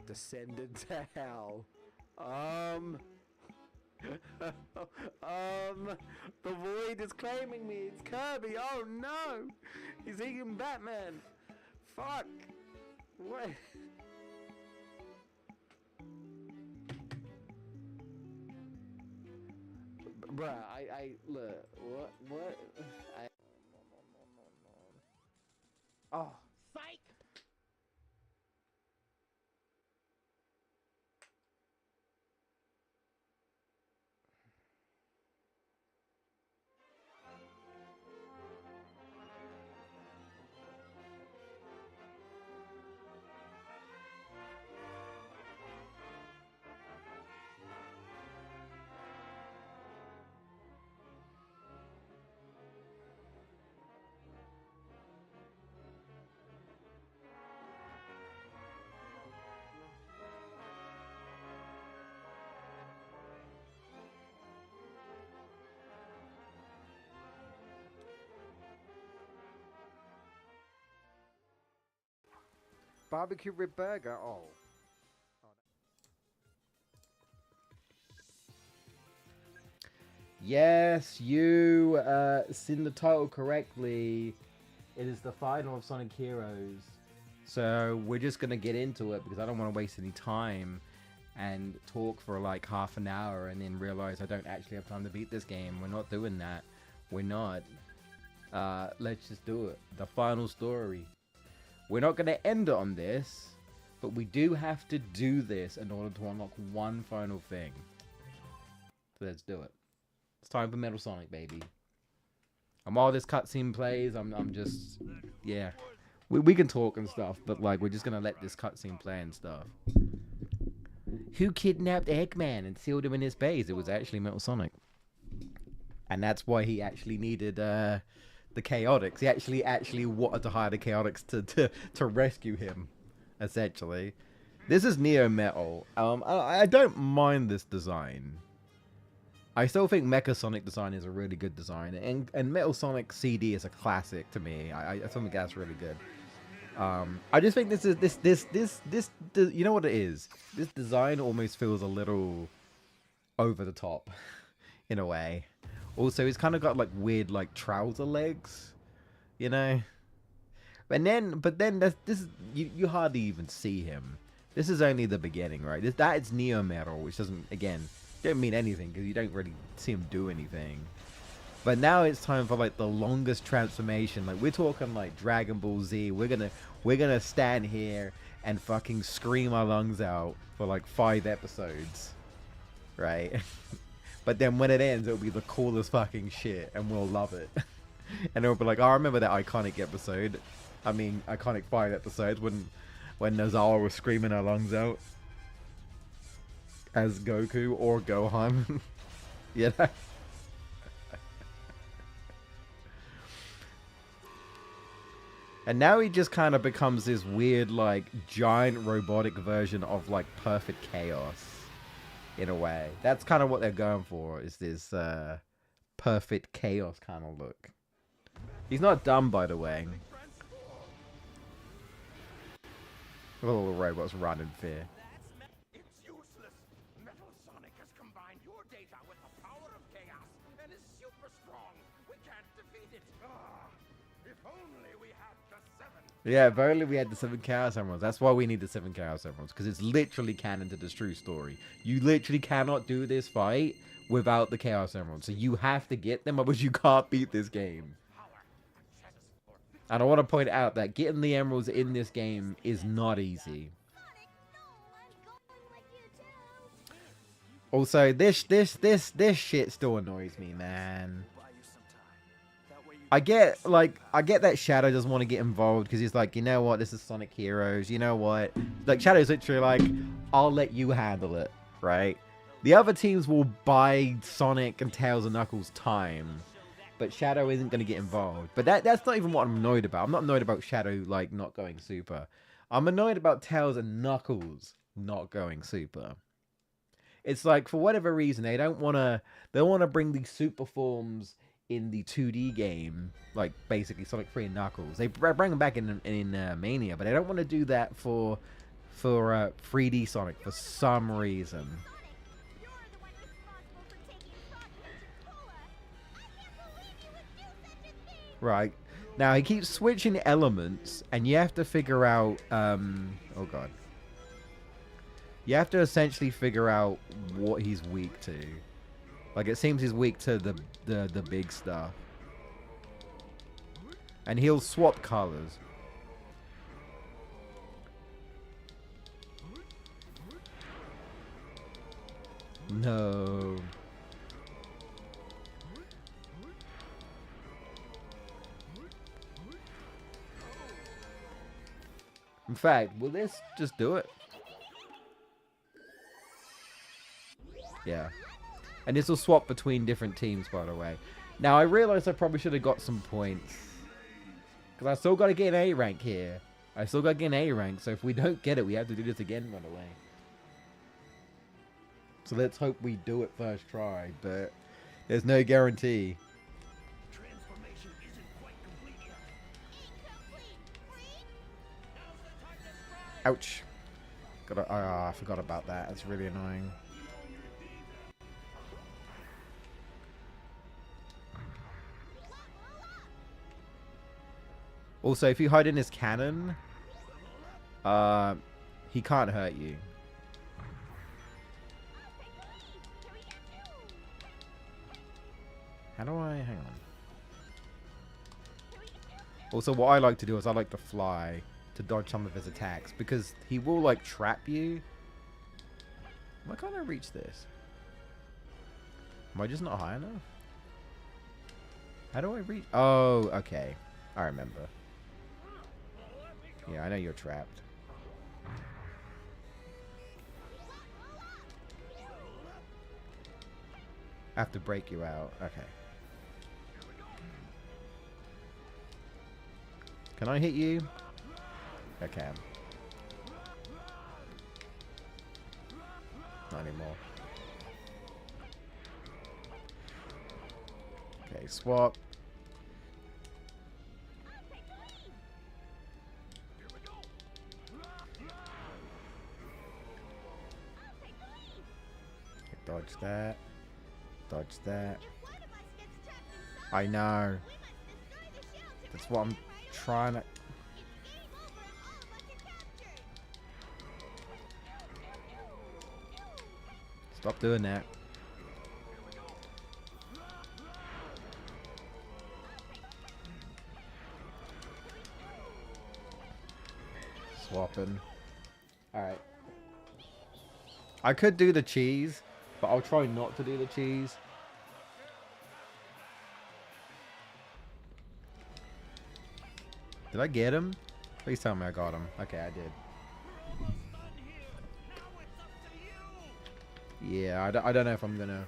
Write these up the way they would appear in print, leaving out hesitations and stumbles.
Descended to hell. The void is claiming me. It's Kirby. Oh no, he's eating Batman. Fuck. What? Bruh, I look. What? I. Oh, psych. Barbecue rib burger. Oh. Yes, you seen the title correctly. It is the final of Sonic Heroes. So we're just gonna get into it because I don't want to waste any time and talk for like half an hour and then realize I don't actually have time to beat this game. We're not doing that. We're not. Let's just do it. The final story. We're not gonna end it on this, but we do have to do this in order to unlock one final thing. So let's do it. It's time for Metal Sonic, baby. And while this cutscene plays, I'm just, yeah. We can talk and stuff, but like we're just gonna let this cutscene play and stuff. Who kidnapped Eggman and sealed him in his base? It was actually Metal Sonic, and that's why he actually needed the Chaotix. He actually wanted to hire the Chaotix to rescue him, essentially. This is Neo Metal. I don't mind this design. I still think Mecha Sonic design is a really good design, and Metal Sonic CD is a classic to me. I think that's really good. I just think this you know what it is? This design almost feels a little over the top, in a way. Also, he's kind of got like weird like trouser legs, you know. But then this you hardly even see him. This is only the beginning, right? That is Neo Metal, which doesn't don't mean anything because you don't really see him do anything. But now it's time for like the longest transformation. Like we're talking like Dragon Ball Z. We're gonna stand here and fucking scream our lungs out for like 5 episodes, right? But then when it ends, it'll be the coolest fucking shit, and we'll love it. And it'll be like, oh, I remember that iconic episode. I mean, iconic 5 episodes when Nozawa was screaming our lungs out as Goku or Gohan. You know? And now he just kind of becomes this weird, like, giant robotic version of, like, Perfect Chaos. In a way. That's kind of what they're going for, is this Perfect Chaos kind of look. He's not dumb, by the way. Little robots run in fear. It's useless. Metal Sonic has combined your data with the power of chaos and is super strong. We can't defeat it. If only we had the 7. Yeah, if only we had the 7 Chaos Emeralds. That's why we need the 7 Chaos Emeralds, because it's literally canon to this true story. You literally cannot do this fight without the Chaos Emeralds. So you have to get them, otherwise you can't beat this game. And I want to point out that getting the emeralds in this game is not easy. Also, this shit still annoys me, man. I get that Shadow doesn't want to get involved because he's like, you know what, this is Sonic Heroes, you know what? Like, Shadow's literally like, I'll let you handle it, right? The other teams will buy Sonic and Tails and Knuckles time, but Shadow isn't going to get involved. But that's not even what I'm annoyed about. I'm not annoyed about Shadow, like, not going super. I'm annoyed about Tails and Knuckles not going super. It's like, for whatever reason, they want to bring these super forms in the 2D game, like basically Sonic 3 and Knuckles. They bring them back in Mania, but they don't want to do that for for 3D Sonic for some reason. You're the one responsible for taking Shockwave to Cola. I can't believe you would do such a thing. Right. Now he keeps switching elements, and you have to figure out. Oh god. You have to essentially figure out what he's weak to. Like it seems he's weak to the big stuff. And he'll swap colors. No. In fact, will this just do it? Yeah. And this will swap between different teams, by the way. Now, I realize I probably should have got some points. Because I still got to get an A rank here. I still got to get an A rank, so if we don't get it, we have to do this again, by the way. So let's hope we do it first try, but there's no guarantee. Transformation isn't quite complete yet. Ouch. I forgot about that. That's really annoying. Also, if you hide in his cannon, he can't hurt you. How do I... hang on. Also, what I like to do is I like to fly to dodge some of his attacks, because he will, like, trap you. Why can't I reach this? Am I just not high enough? How do I reach... oh, okay. I remember. Yeah, I know you're trapped. I have to break you out. Okay. Can I hit you? I can. Not anymore. Okay, swap. Dodge that. Dodge that. I know. That's what I'm trying to... Stop doing that. Swapping. Alright. I could do the cheese, but I'll try not to do the cheese. Did I get him? Please tell me I got him. Okay, I did. Yeah, I don't know if I'm gonna...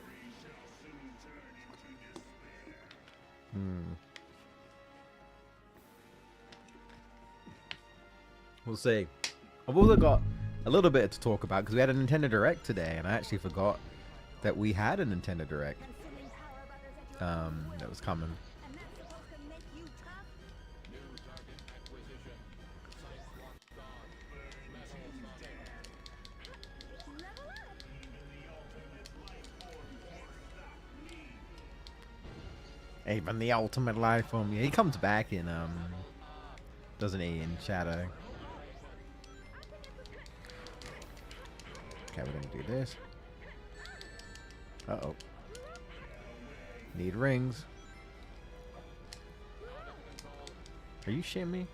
We'll see. I've also got a little bit to talk about because we had a Nintendo Direct today, and I actually forgot that we had a Nintendo Direct that was coming. Even the ultimate life form. Yeah, he comes back in doesn't he, in Shadow. Okay, we're gonna do this. Uh-oh. Need rings. Are you shitting me?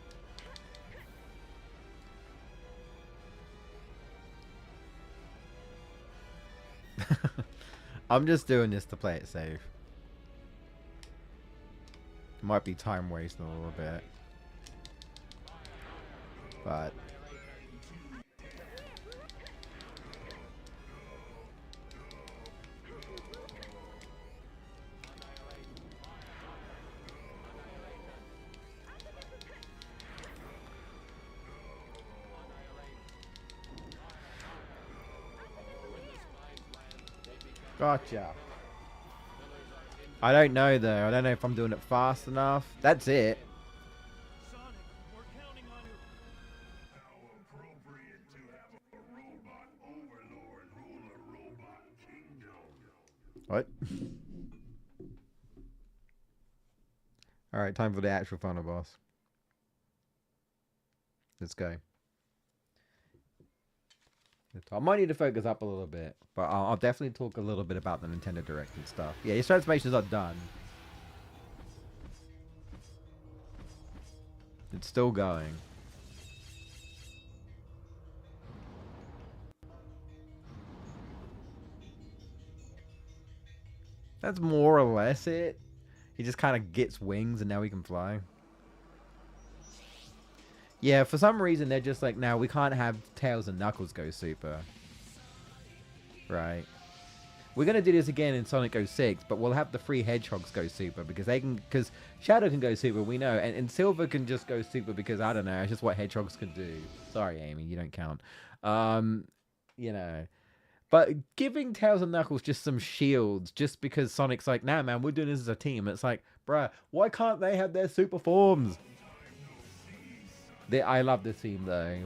I'm just doing this to play it safe. Might be time wasting a little bit. But... gotcha. I don't know though. I don't know if I'm doing it fast enough. That's it. Sonic, we're counting on you. How appropriate to have What? Alright, time for the actual final boss. Let's go. I might need to focus up a little bit, but I'll definitely talk a little bit about the Nintendo Direct and stuff. Yeah, your transformations are done. It's still going. That's more or less it. He just kind of gets wings and now he can fly. Yeah, for some reason they're just like, now we can't have Tails and Knuckles go super. Right. We're going to do this again in Sonic 06, but we'll have the 3 Hedgehogs go super because they can, because Shadow can go super, we know, and Silver can just go super because, I don't know, it's just what Hedgehogs can do. Sorry, Amy, you don't count. You know. But giving Tails and Knuckles just some shields just because Sonic's like, nah, man, we're doing this as a team. It's like, bruh, why can't they have their super forms? I love this theme, though.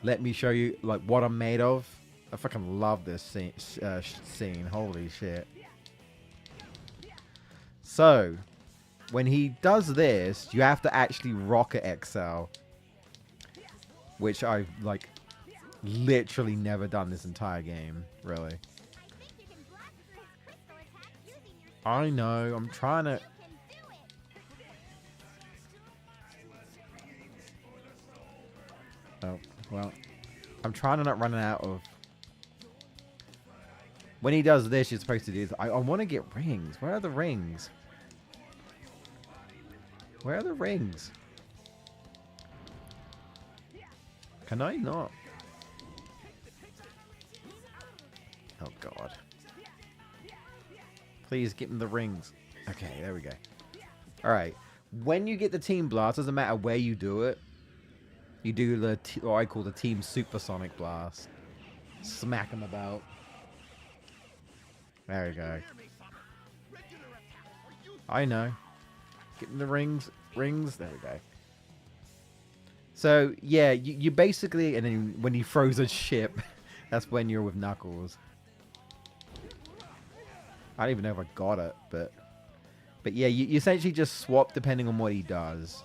Let me show you, like, what I'm made of. I fucking love this scene. Holy shit. So, when he does this, you have to actually Rocket Excel. Which I've, like, literally never done this entire game, really. I know, I'm trying to... Oh, well, I'm trying to not run out of... When he does this, you're supposed to do this. I want to get rings. Where are the rings? Where are the rings? Can I not? Oh, God. Please, get me the rings. Okay, there we go. Alright. When you get the Team Blast, doesn't matter where you do it. You do the, what I call the Team Supersonic Blast. Smack them about. There we go. I know. Getting the rings. Rings. There we go. So, yeah, you basically... And then when he throws a ship, that's when you're with Knuckles. I don't even know if I got it, but... But yeah, you essentially just swap depending on what he does.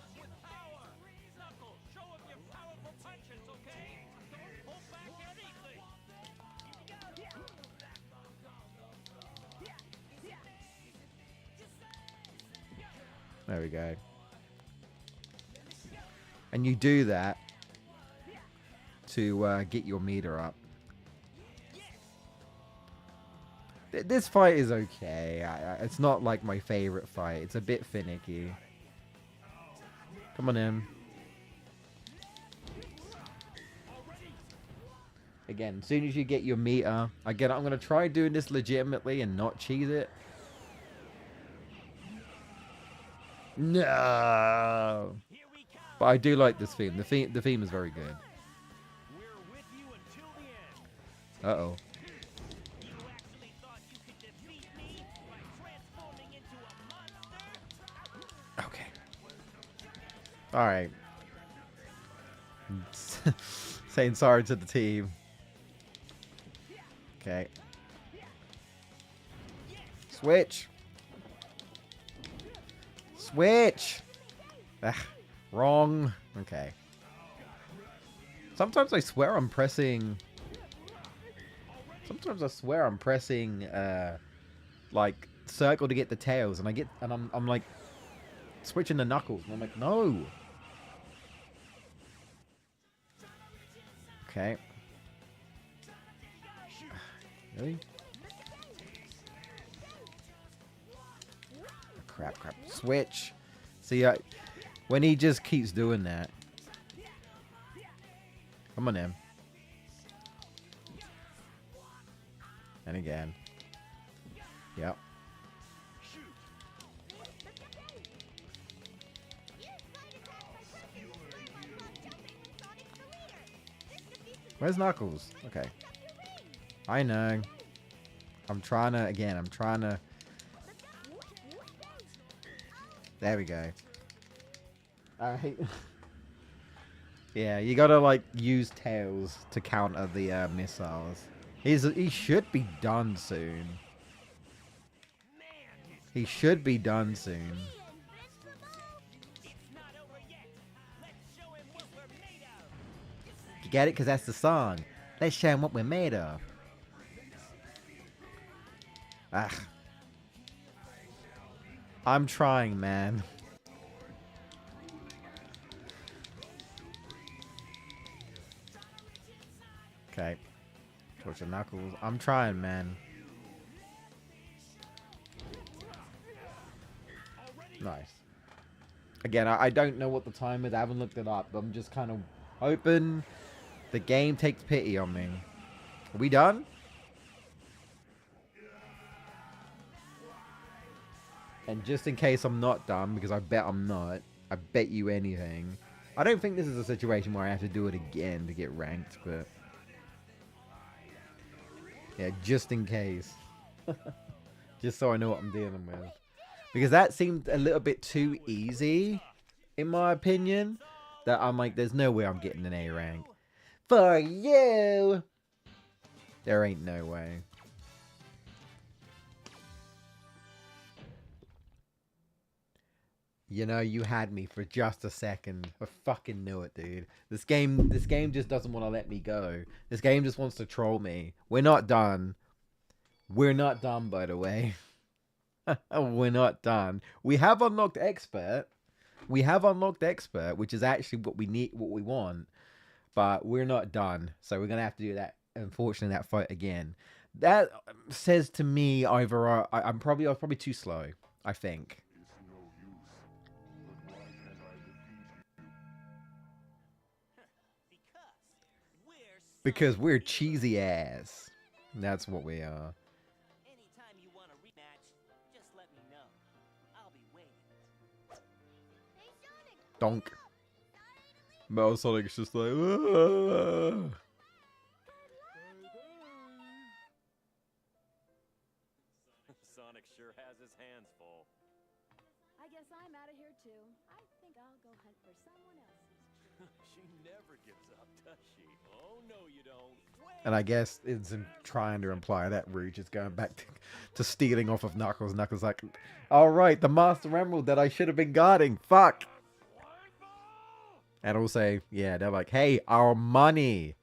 There we go. And you do that to get your meter up. This fight is okay. It's not like my favorite fight. It's a bit finicky. Come on in. Again, as soon as you get your meter, I'm going to try doing this legitimately and not cheese it. No. But I do like this theme. The theme is very good. Uh-oh. Okay. Alright. Saying sorry to the team. Okay. Switch. Switch! Ugh, wrong. Okay. Sometimes I swear I'm pressing... Sometimes I swear I'm pressing, like, circle to get the tails, and I'm like, switching the Knuckles, and I'm like, no! Okay. Really? Crap. Switch. See, when he just keeps doing that. Come on, him. And again. Yep. Where's Knuckles? Okay. I know. I'm trying to... There we go. Alright. Yeah, you gotta, like, use Tails to counter the missiles. He should be done soon. He should be done soon. Invincible. It's not over yet. Let's show him what we're made of. You get it? Because that's the song. Let's show him what we're made of. Ah. I'm trying, man. Okay. Torch the knuckles. I'm trying, man. Nice. Again, I don't know what the time is. I haven't looked it up, but I'm just kind of hoping the game takes pity on me. Are we done? And just in case I'm not done, because I bet I'm not, I bet you anything. I don't think this is a situation where I have to do it again to get ranked, but... yeah, just in case. Just so I know what I'm dealing with. Because that seemed a little bit too easy, in my opinion. That I'm like, there's no way I'm getting an A rank. For you! There ain't no way. You know, you had me for just a second. I fucking knew it, dude. This game just doesn't want to let me go. This game just wants to troll me. We're not done. We're not done, by the way. We're not done. We have unlocked expert. We have unlocked expert, which is actually what we need, what we want. But we're not done. So we're gonna have to do that. Unfortunately, that fight again. That says to me either I was probably too slow. I think. Because we're cheesy ass. That's what we are. Anytime you want a rematch, just let me know. I'll be waiting. Hey, Sonic. Donk. Metal Sonic's just like, "Ah." Sonic sure has his hands full. I guess I'm out of here too. I think I'll go hunt for someone else's. She never gives up, does she? Oh, no, you don't. And I guess it's trying to imply that Rouge is going back to stealing off of Knuckles. Knuckles like, all right, the Master Emerald that I should have been guarding. Fuck. And also, yeah, they're like, hey, our money.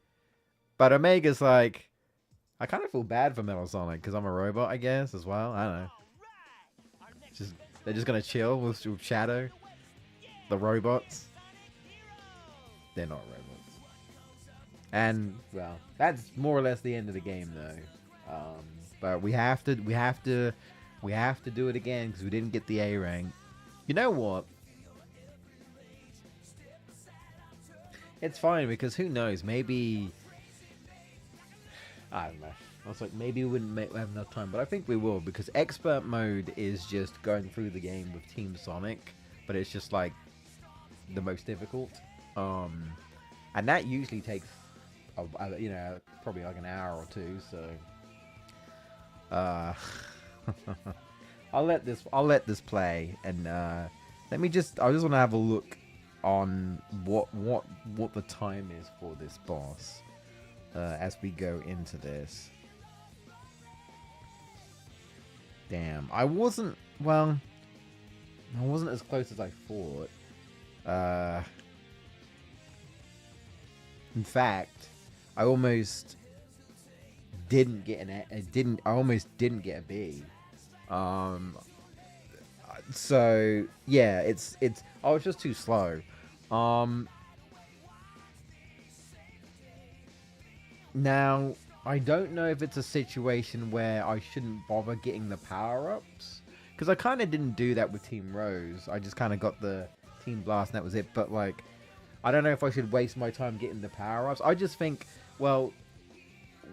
But Omega's like, I kind of feel bad for Metal Sonic because I'm a robot, I guess, as well. I don't know. They're just going to chill with Shadow. The robots. They're not robots. And, well, that's more or less the end of the game, though. But we have to do it again because we didn't get the A rank. You know what? It's fine because who knows? Maybe I don't know. I was like, maybe we wouldn't have enough time, but I think we will because expert mode is just going through the game with Team Sonic, but it's just like the most difficult. And that usually takes, you know, probably like an hour or two. So, I'll let this play, and I just want to have a look on what the time is for this boss as we go into this. Damn, I wasn't as close as I thought. In fact, I almost didn't get I almost didn't get a B. So yeah, it's I was just too slow. Now I don't know if it's a situation where I shouldn't bother getting the power-ups, because I kind of didn't do that with Team Rose. I just kind of got the Team Blast and that was it. But like, I don't know if I should waste my time getting the power-ups. I just think, well,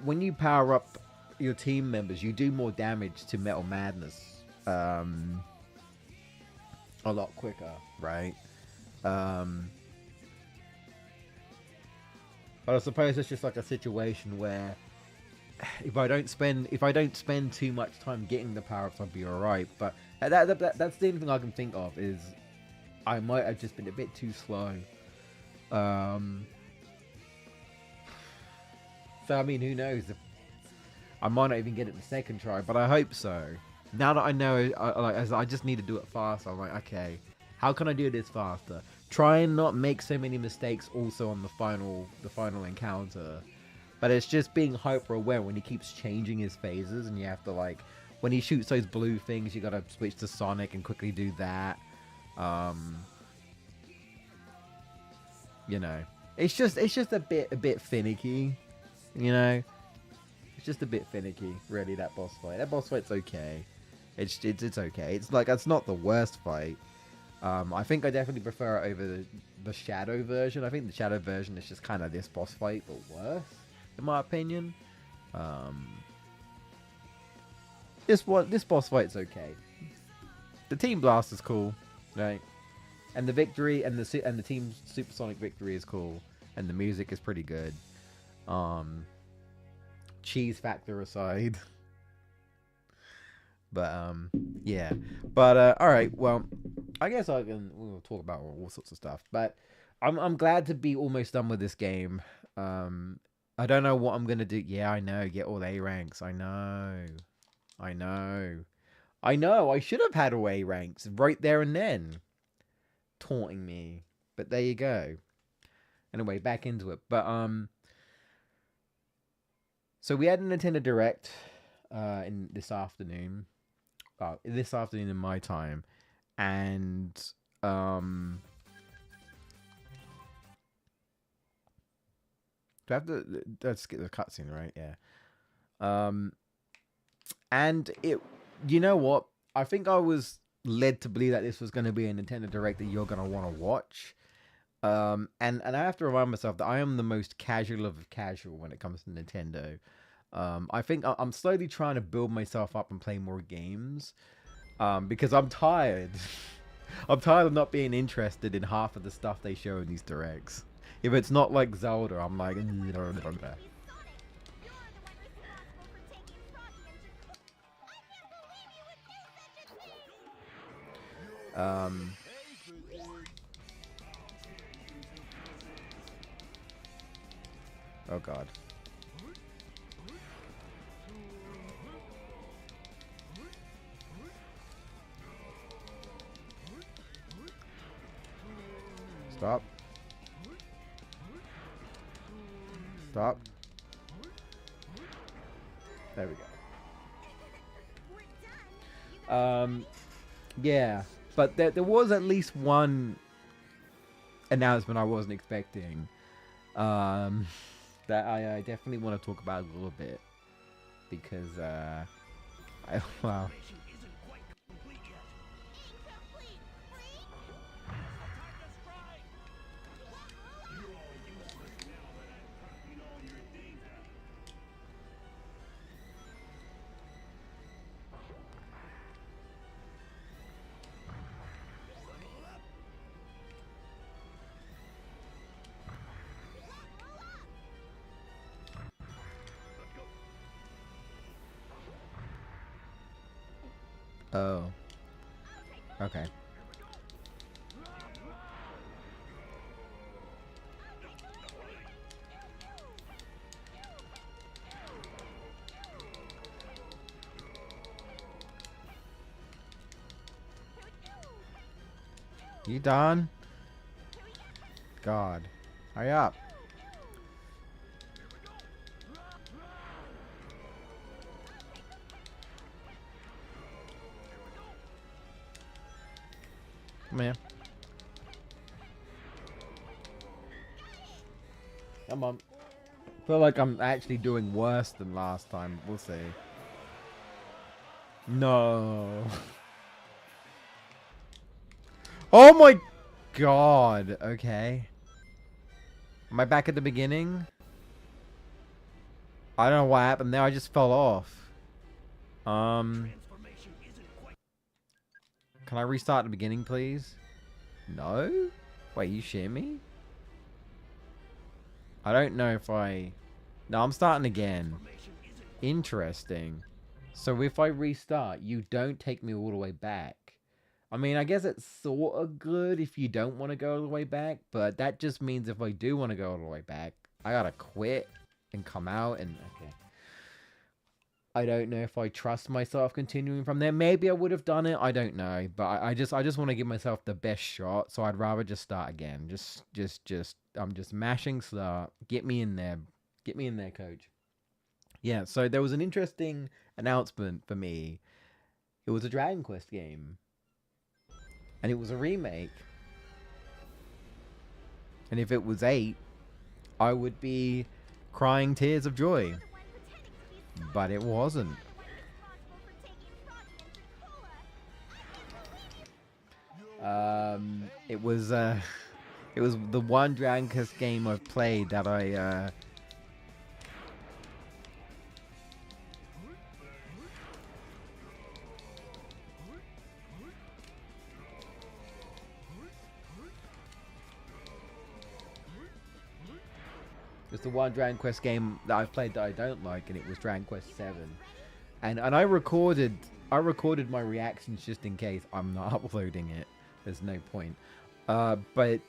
when you power up your team members, you do more damage to Metal Madness a lot quicker, right? But I suppose it's just like a situation where if I don't spend too much time getting the power-ups, I'll be alright. But that's the only thing I can think of, is I might have just been a bit too slow. So I mean, who knows? I might not even get it the second try, but I hope so. Now that I know, I just need to do it faster. I'm like, okay, how can I do this faster? Try and not make so many mistakes also on the final encounter. But it's just being hyper aware when he keeps changing his phases, and you have to, like, when he shoots those blue things, you gotta switch to Sonic and quickly do that. You know, it's just a bit finicky, you know. It's just a bit finicky, really. That boss fight's okay. It's okay. It's like, it's not the worst fight. I think I definitely prefer it over the Shadow version. I think the Shadow version is just kind of this boss fight, but worse, in my opinion. This boss fight's okay. The Team Blast is cool, right? And the victory and the Team Supersonic victory is cool, and the music is pretty good. Cheese factor aside. But yeah. But all right, well, I guess we'll talk about all sorts of stuff. But I'm glad to be almost done with this game. I don't know what I'm gonna do. Yeah, I know, get all A ranks. I know. I should have had all A ranks right there and then. Taunting me. But there you go. Anyway, back into it. But so we had a Nintendo Direct in this afternoon. This afternoon in my time. And do I have to, let's get the cutscene, right? Yeah. And it, you know what? I think I was led to believe that this was going to be a Nintendo Direct that you're going to want to watch. And I have to remind myself that I am the most casual of casual when it comes to Nintendo. I think I'm slowly trying to build myself up and play more games. Because I'm tired. I'm tired of not being interested in half of the stuff they show in these directs. If it's not like Zelda, I'm like... Oh god. Stop. Stop. There we go. Yeah, but there was at least one announcement I wasn't expecting. That I definitely want to talk about a little bit because well. Oh. Okay. You done? God. Hurry up. Come here. Come on. I feel like I'm actually doing worse than last time. We'll see. No. Oh my god. Okay. Am I back at the beginning? I don't know what happened there. I just fell off. Can I restart the beginning, please? No? Wait, you share me? I don't know if I... No, I'm starting again. Interesting. So if I restart, you don't take me all the way back. I mean, I guess it's sort of good if you don't want to go all the way back, but that just means if I do want to go all the way back, I gotta quit and come out and... Okay. I don't know if I trust myself continuing from there. Maybe I would have done it. I don't know, but I just want to give myself the best shot. So I'd rather just start again. I'm just mashing start. Get me in there. Get me in there, coach. Yeah. So there was an interesting announcement for me. It was a Dragon Quest game, and it was a remake. And if it was 8, I would be crying tears of joy. But it wasn't. It was the one Dragon Quest game I've played that I It's the one Dragon Quest game that I've played that I don't like, and it was Dragon Quest 7. And I recorded my reactions just in case. I'm not uploading it. There's no point. But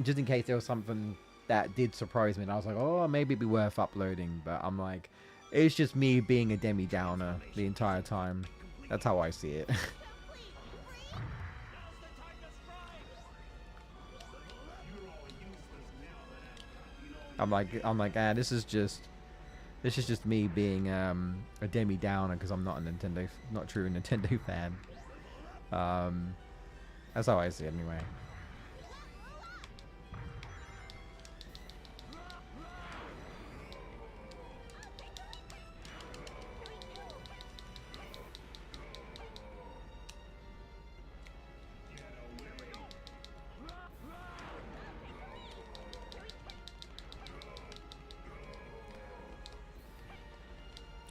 just in case there was something that did surprise me, and I was like, oh, maybe it'd be worth uploading. But I'm like, it's just me being a Demi Downer the entire time. That's how I see it. I'm like, this is just me being a Demi Downer because I'm not not true Nintendo fan. That's how I see it anyway.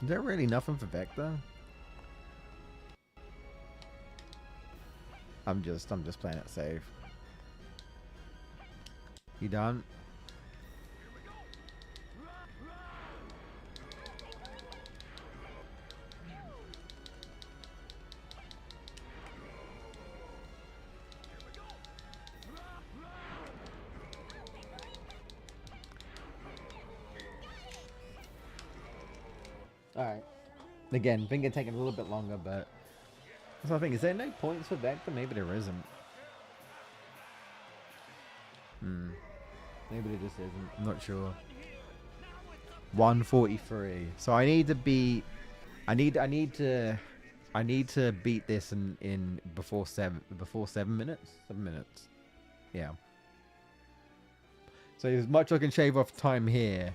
Is there really nothing for Vector? I'm just playing it safe. You done? Alright. Again, I think it's taking a little bit longer, but that's what I think. Is there no points for Vector? Maybe there isn't. Maybe there just isn't. I'm not sure. 143. So I need to beat. I need to beat this in before 7 minutes. 7 minutes. Yeah. So as much I can shave off time here,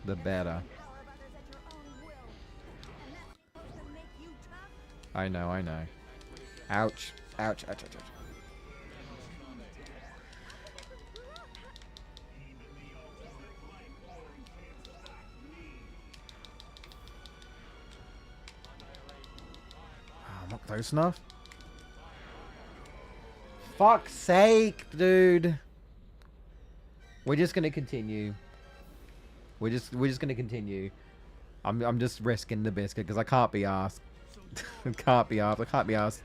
the better. I know. Ouch. Ouch. I'm not close enough. Fuck's sake, dude. We're just gonna continue. We're just gonna continue. I'm just risking the biscuit because I can't be asked. I can't be asked.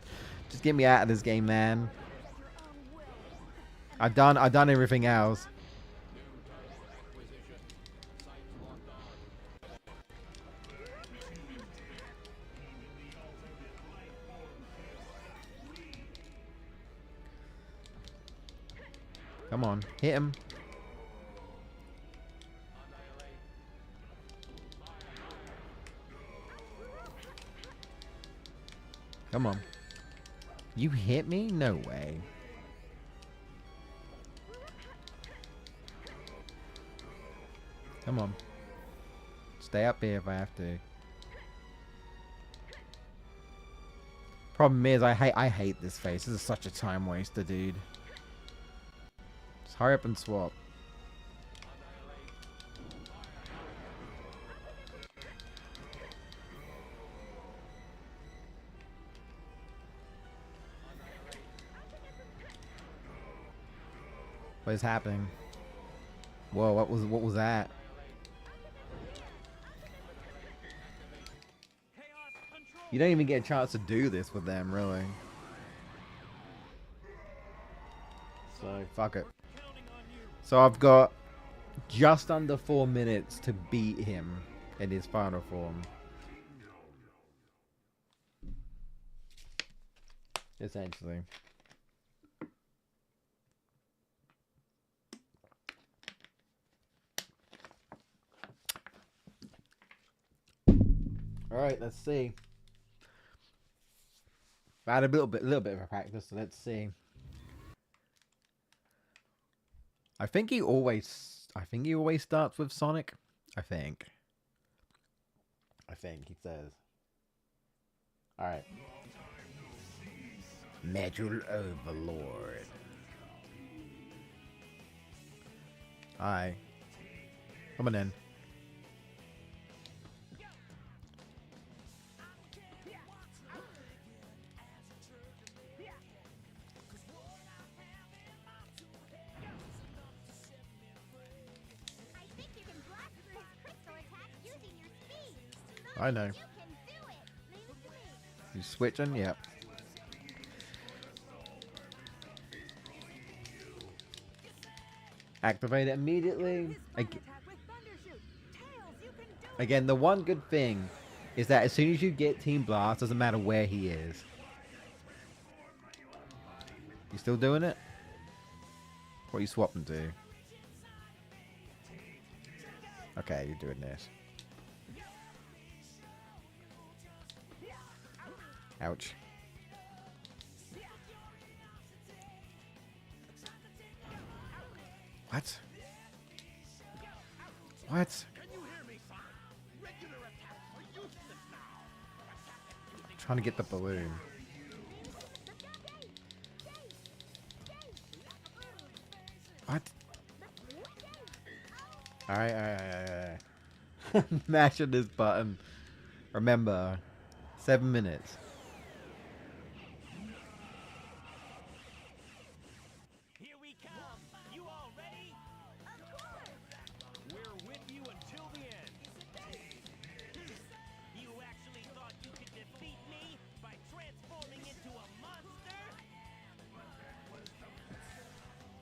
Just get me out of this game, man. I've done everything else. Come on, hit him. Come on. You hit me? No way. Come on. Stay up here if I have to. Problem is, I hate this face. This is such a time waster, dude. Just hurry up and swap. What is happening? Whoa, what was that? You don't even get a chance to do this with them, really. So, fuck it. So I've got just under 4 minutes to beat him in his final form. Essentially. Alright, let's see. I had a little bit of a practice, so let's see. I think he always starts with Sonic. I think he says. Alright. Metal Overlord. Hi. Come on in. I know. You switching? Yep. Activate it immediately. Again, the one good thing is that as soon as you get Team Blast, doesn't matter where he is. You still doing it? What are you swapping to? Okay, you're doing this. Ouch. What? What? Trying to get the balloon. What? Alright. Mashing this button. Remember, 7 minutes.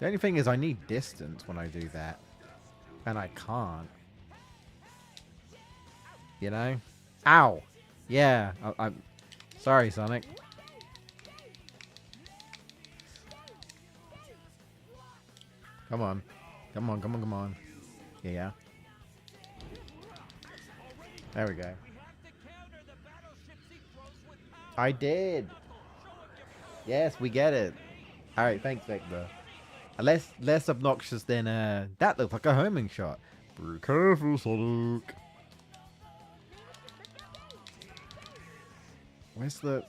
The only thing is I need distance when I do that. And I can't. You know? Ow! Yeah, I'm sorry, Sonic. Come on. Come on, come on, come on. Yeah. There we go. I did! Yes, we get it. Alright, thanks, Victor. Less obnoxious than, that looked like a homing shot. Be careful, Sonic. Where's the...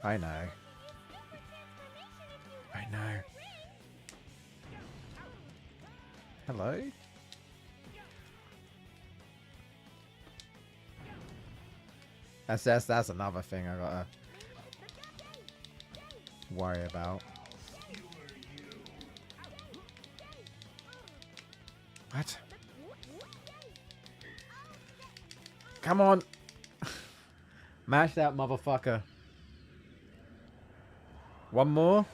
I know. I know. Hello? That's another thing I gotta worry about. What? Come on! Mash that motherfucker. One more?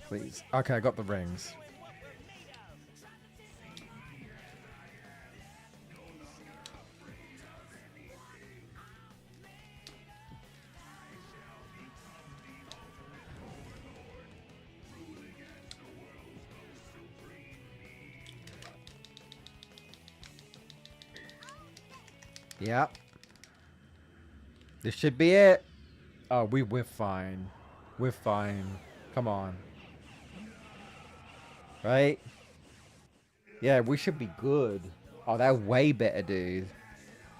Please. Okay, I got the rings. Yep. This should be it. Oh, we're fine. We're fine. Come on. Right? Yeah, we should be good. Oh, they're way better, dude.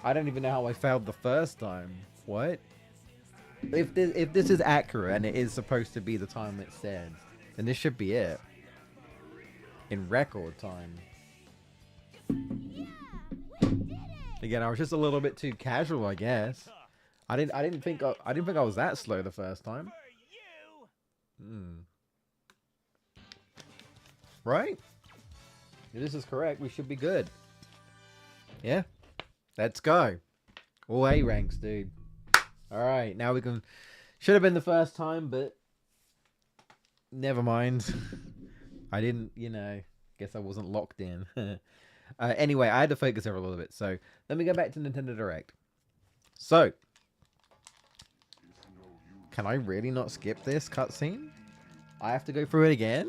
I don't even know how I failed the first time. What? If this is accurate and it is supposed to be the time it said, then this should be it. In record time. Again, I was just a little bit too casual, I guess. I didn't think I was that slow the first time. Right? If this is correct, we should be good. Yeah? Let's go. All A ranks, dude. All right, now we can. Should have been the first time, but never mind. I didn't, guess I wasn't locked in. Anyway, I had to focus over a little bit, so let me go back to Nintendo Direct. So, can I really not skip this cutscene? I have to go through it again?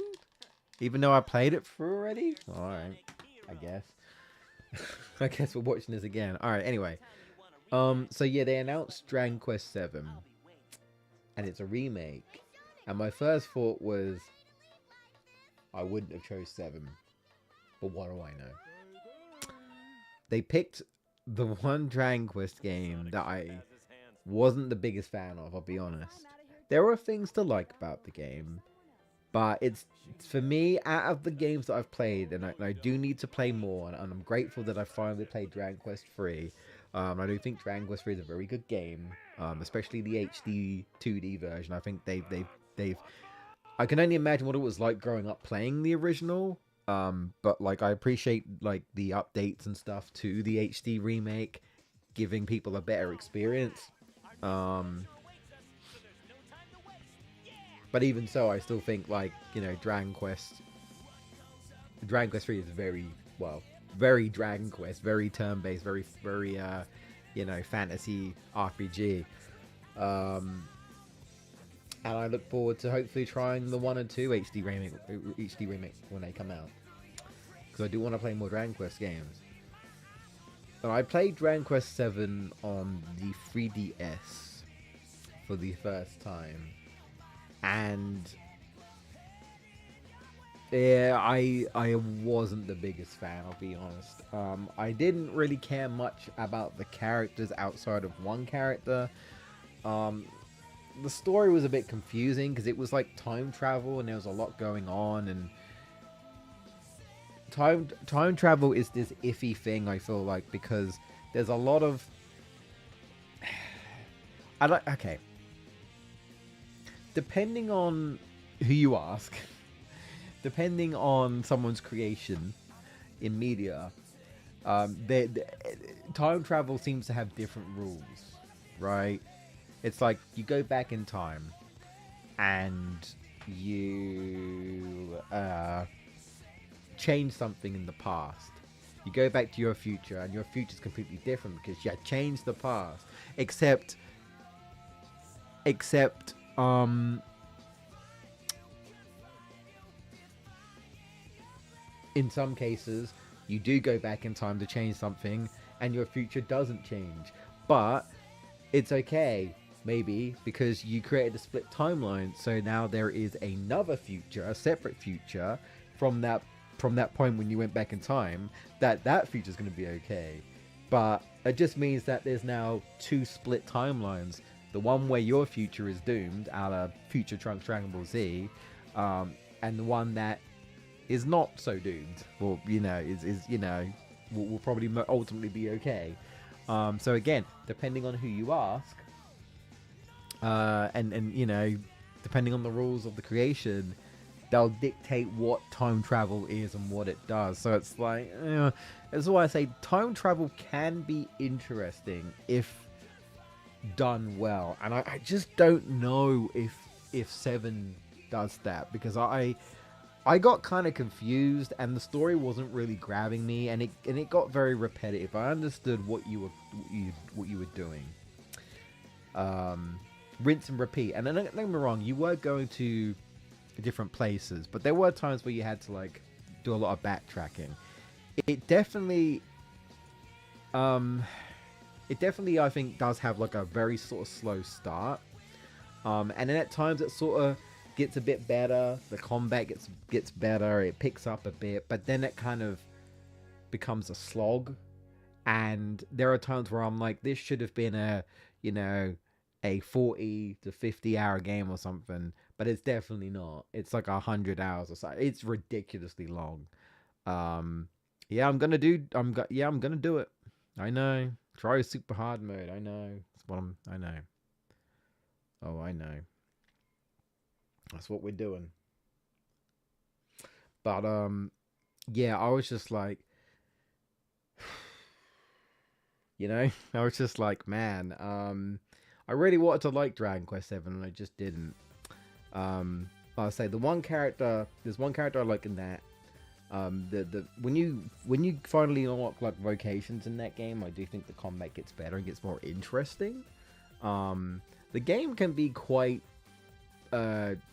Even though I played it through already? Alright, I guess. I guess we're watching this again. Alright, anyway. So yeah, they announced Dragon Quest VII. And it's a remake. And my first thought was, I wouldn't have chose 7. But what do I know? They picked the one Dragon Quest game that I wasn't the biggest fan of, I'll be honest. There are things to like about the game, but it's for me, out of the games that I've played, and I do need to play more, and I'm grateful that I finally played Dragon Quest 3. I do think Dragon Quest 3 is a very good game, especially the HD 2D version. I think they've I can only imagine what it was like growing up playing the original. But like I appreciate like the updates and stuff to the HD remake, giving people a better experience. But even so, I still think like, Dragon Quest 3 is very Dragon Quest, very turn-based, very fantasy RPG. And I look forward to hopefully trying the 1 and 2 HD remake when they come out. Because I do want to play more Dragon Quest games. But I played Dragon Quest 7 on the 3DS for the first time. And yeah, I wasn't the biggest fan, I'll be honest. I didn't really care much about the characters outside of one character. The story was a bit confusing because it was like time travel and there was a lot going on, and time travel is this iffy thing, I feel like, because there's a lot of okay, depending on who you ask, depending on someone's creation in media, time travel seems to have different rules, right? It's like you go back in time and you change something in the past. You go back to your future and your future is completely different because you changed the past. Except in some cases, you do go back in time to change something and your future doesn't change. But it's okay. Maybe because you created a split timeline, so now there is another future, a separate future from that point when you went back in time. That future is going to be okay, but it just means that there's now 2 split timelines. The one where your future is doomed, a la Future Trunks Dragon Ball Z, and the one that is not so doomed. Well, will probably ultimately be okay. So again, depending on who you ask. And depending on the rules of the creation, they'll dictate what time travel is and what it does. So it's like, that's why I say time travel can be interesting if done well. And I just don't know if 7 does that, because I got kind of confused and the story wasn't really grabbing me, and it got very repetitive. I understood what you were doing. Rinse and repeat. And don't get me wrong, you were going to different places, but there were times where you had to like do a lot of backtracking. It definitely I think does have like a very sort of slow start, and then at times it sort of gets a bit better. The combat gets better, it picks up a bit, but then it kind of becomes a slog. And there are times where I'm like, this should have been a 40 to 50 hour game or something, but it's definitely not. It's like 100 hours or so. It's ridiculously long. I'm gonna do it. I know. Try super hard mode. I know. I know. Oh, I know. That's what we're doing. But I was just like, You know, I was just like, man, I really wanted to like Dragon Quest Seven, and I just didn't. I'll say there's one character I like in that. The when you finally unlock like vocations in that game, I do think the combat gets better and gets more interesting. The game can be quite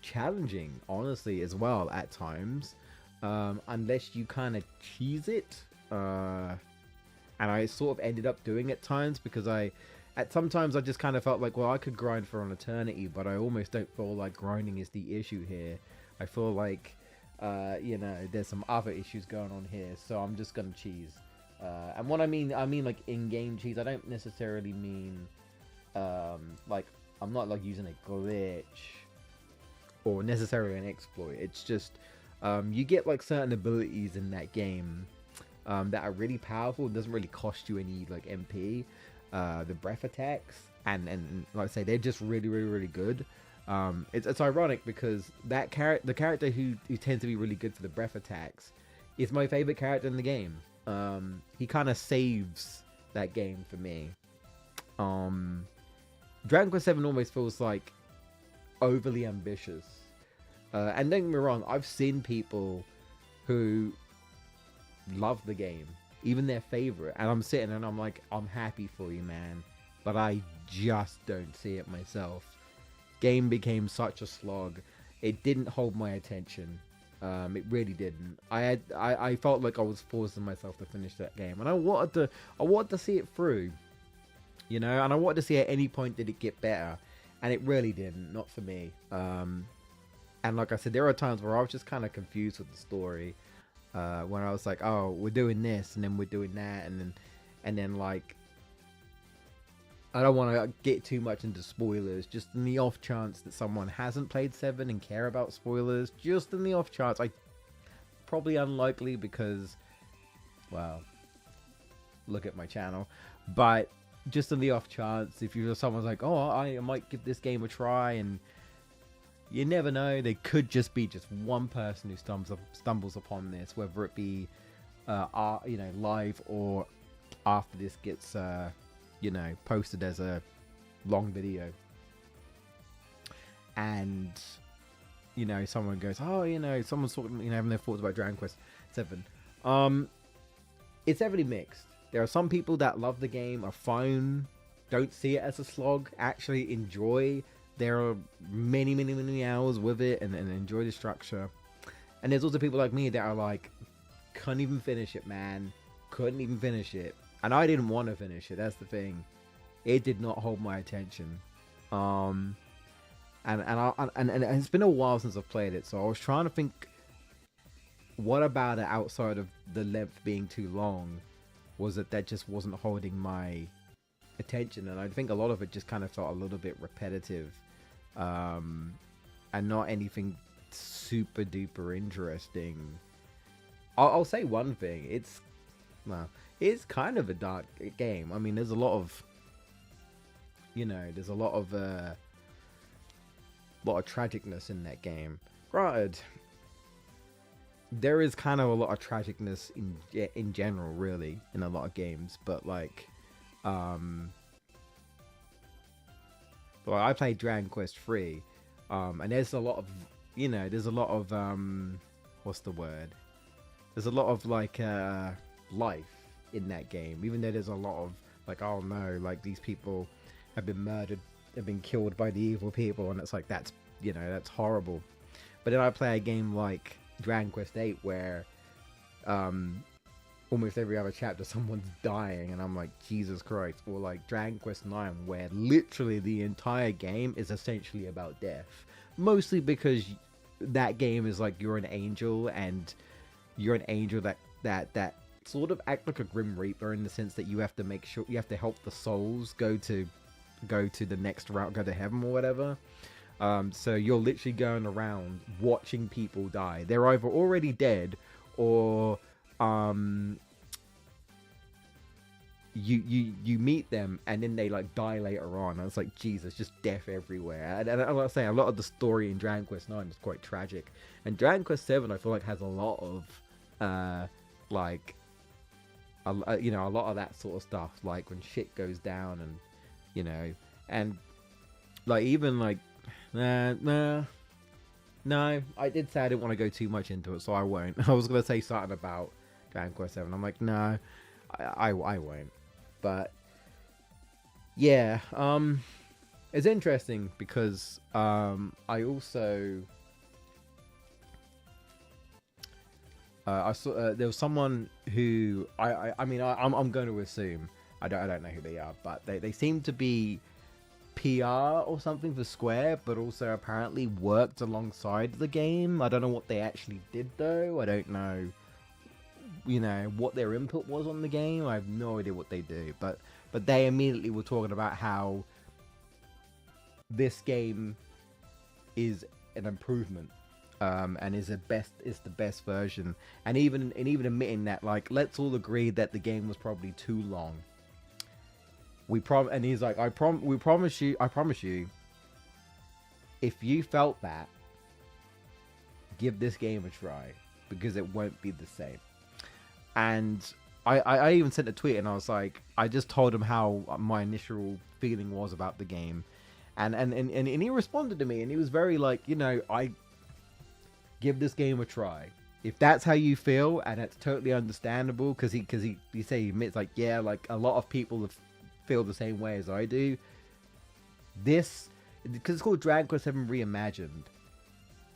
challenging, honestly, as well at times, unless you kind of cheese it. And I sort of ended up doing at times because sometimes I just kind of felt like, well, I could grind for an eternity, but I almost don't feel like grinding is the issue here. I feel like, there's some other issues going on here, so I'm just gonna cheese. And what I mean like in-game cheese. I don't necessarily mean, like, I'm not like using a glitch or necessarily an exploit. It's just, you get like certain abilities in that game that are really powerful. It doesn't really cost you any like MP. The breath attacks, and like I say, they're just really, really, really good. It's ironic because the character who tends to be really good for the breath attacks is my favorite character in the game. He kind of saves that game for me. Dragon Quest 7 almost feels like overly ambitious. And don't get me wrong, I've seen people who love the game, even their favorite, and I'm sitting and I'm like, I'm happy for you, man, but I just don't see it myself. Game became such a slog. It didn't hold my attention. It really didn't. I felt like I was forcing myself to finish that game, and I wanted to see it through, and I wanted to see at any point did it get better, and it really didn't. Not for me. And like I said, there are times where I was just kind of confused with the story. When I was like, oh, we're doing this, and then we're doing that, and then like, I don't want to get too much into spoilers, just in the off chance that someone hasn't played 7 and care about spoilers, just in the off chance. Probably unlikely because, well, look at my channel, but just in the off chance, if someone's like, oh, I might give this game a try, and you never know, there could just be one person who stumbles upon this, whether it be live or after this gets posted as a long video, and someone goes, oh, someone's talking, having their thoughts about Dragon Quest 7. It's heavily mixed. There are some people that love the game, are fine, don't see it as a slog, actually enjoy. There are many, many, many hours with it and enjoy the structure. And there's also people like me that are like, couldn't even finish it, man. Couldn't even finish it. And I didn't want to finish it. That's the thing. It did not hold my attention. And it's been a while since I've played it. So I was trying to think, what about it outside of the length being too long was it that just wasn't holding my attention? And I think a lot of it just kind of felt a little bit repetitive. And not anything super duper interesting. I'll say one thing. It's kind of a dark game. I mean, there's a lot of tragicness in that game. Granted, there is kind of a lot of tragicness in general, really, in a lot of games. But like, well, I played Dragon Quest 3, and there's a lot of, what's the word? There's a lot of like life in that game, even though there's a lot of like, oh no, like these people have been murdered, have been killed by the evil people, and it's like, that's horrible. But then I play a game like Dragon Quest 8 where almost every other chapter someone's dying, and I'm like, Jesus Christ. Or like Dragon Quest 9 where literally the entire game is essentially about death, mostly because that game is like, you're an angel, and you're an angel that sort of act like a Grim Reaper, in the sense that you have to make sure, you have to help the souls go to the next route, go to heaven or whatever. So you're literally going around watching people die. They're either already dead, or you meet them and then they like die later on. And it's like, Jesus, just death everywhere. And I was saying, a lot of the story in Dragon Quest 9 is quite tragic, and Dragon Quest 7 I feel like has a lot of like you know, a lot of that sort of stuff, like when shit goes down, and you know, and like even like, no, I did say I didn't want to go too much into it, so I won't. I was gonna say something about Dragon Quest 7. I'm like, no, I won't. But yeah, it's interesting because I also I saw there was someone who I mean I'm going to assume I don't know who they are, but they seem to be PR or something for Square, but also apparently worked alongside the game. I don't know what they actually did though. I don't know, you know, what their input was on the game. I have no idea what they do, but they immediately were talking about how this game is an improvement, and is the best version, and even admitting that, like, let's all agree that the game was probably too long. And he's like, I promise you, if you felt that, give this game a try, because it won't be the same. And I even sent a tweet, and I was like, I just told him how my initial feeling was about the game, and he responded to me, and he was very like, you know, I give this game a try. If that's how you feel, and it's totally understandable, because he admits, like, yeah, like a lot of people feel the same way as I do. This, because it's called Dragon Quest 7 Reimagined,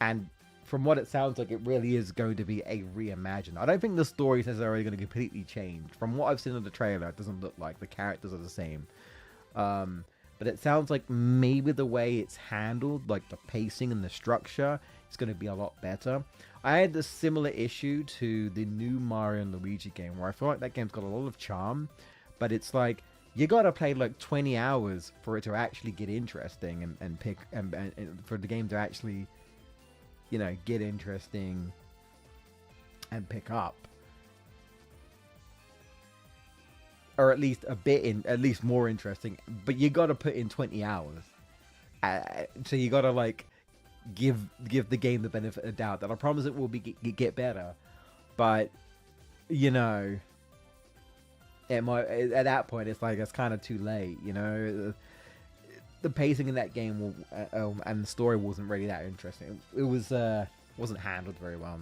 and from what it sounds like, it really is going to be a reimagined. I don't think the story is necessarily going to completely change. From what I've seen in the trailer, it doesn't look like the characters are the same. But it sounds like maybe the way it's handled, like the pacing and the structure, is going to be a lot better. I had this similar issue to the new Mario and Luigi game, where I feel like that game's got a lot of charm, but it's like, you gotta play like 20 hours for it to actually get interesting, and for the game to actually, you know, get interesting and pick up, or at least more interesting. But you gotta put in 20 hours, so you gotta like give the game the benefit of the doubt that I promise it will get better, but you know, it might, at that point it's like it's kind of too late, you know. The pacing in that game will, and the story wasn't really that interesting. It wasn't handled very well.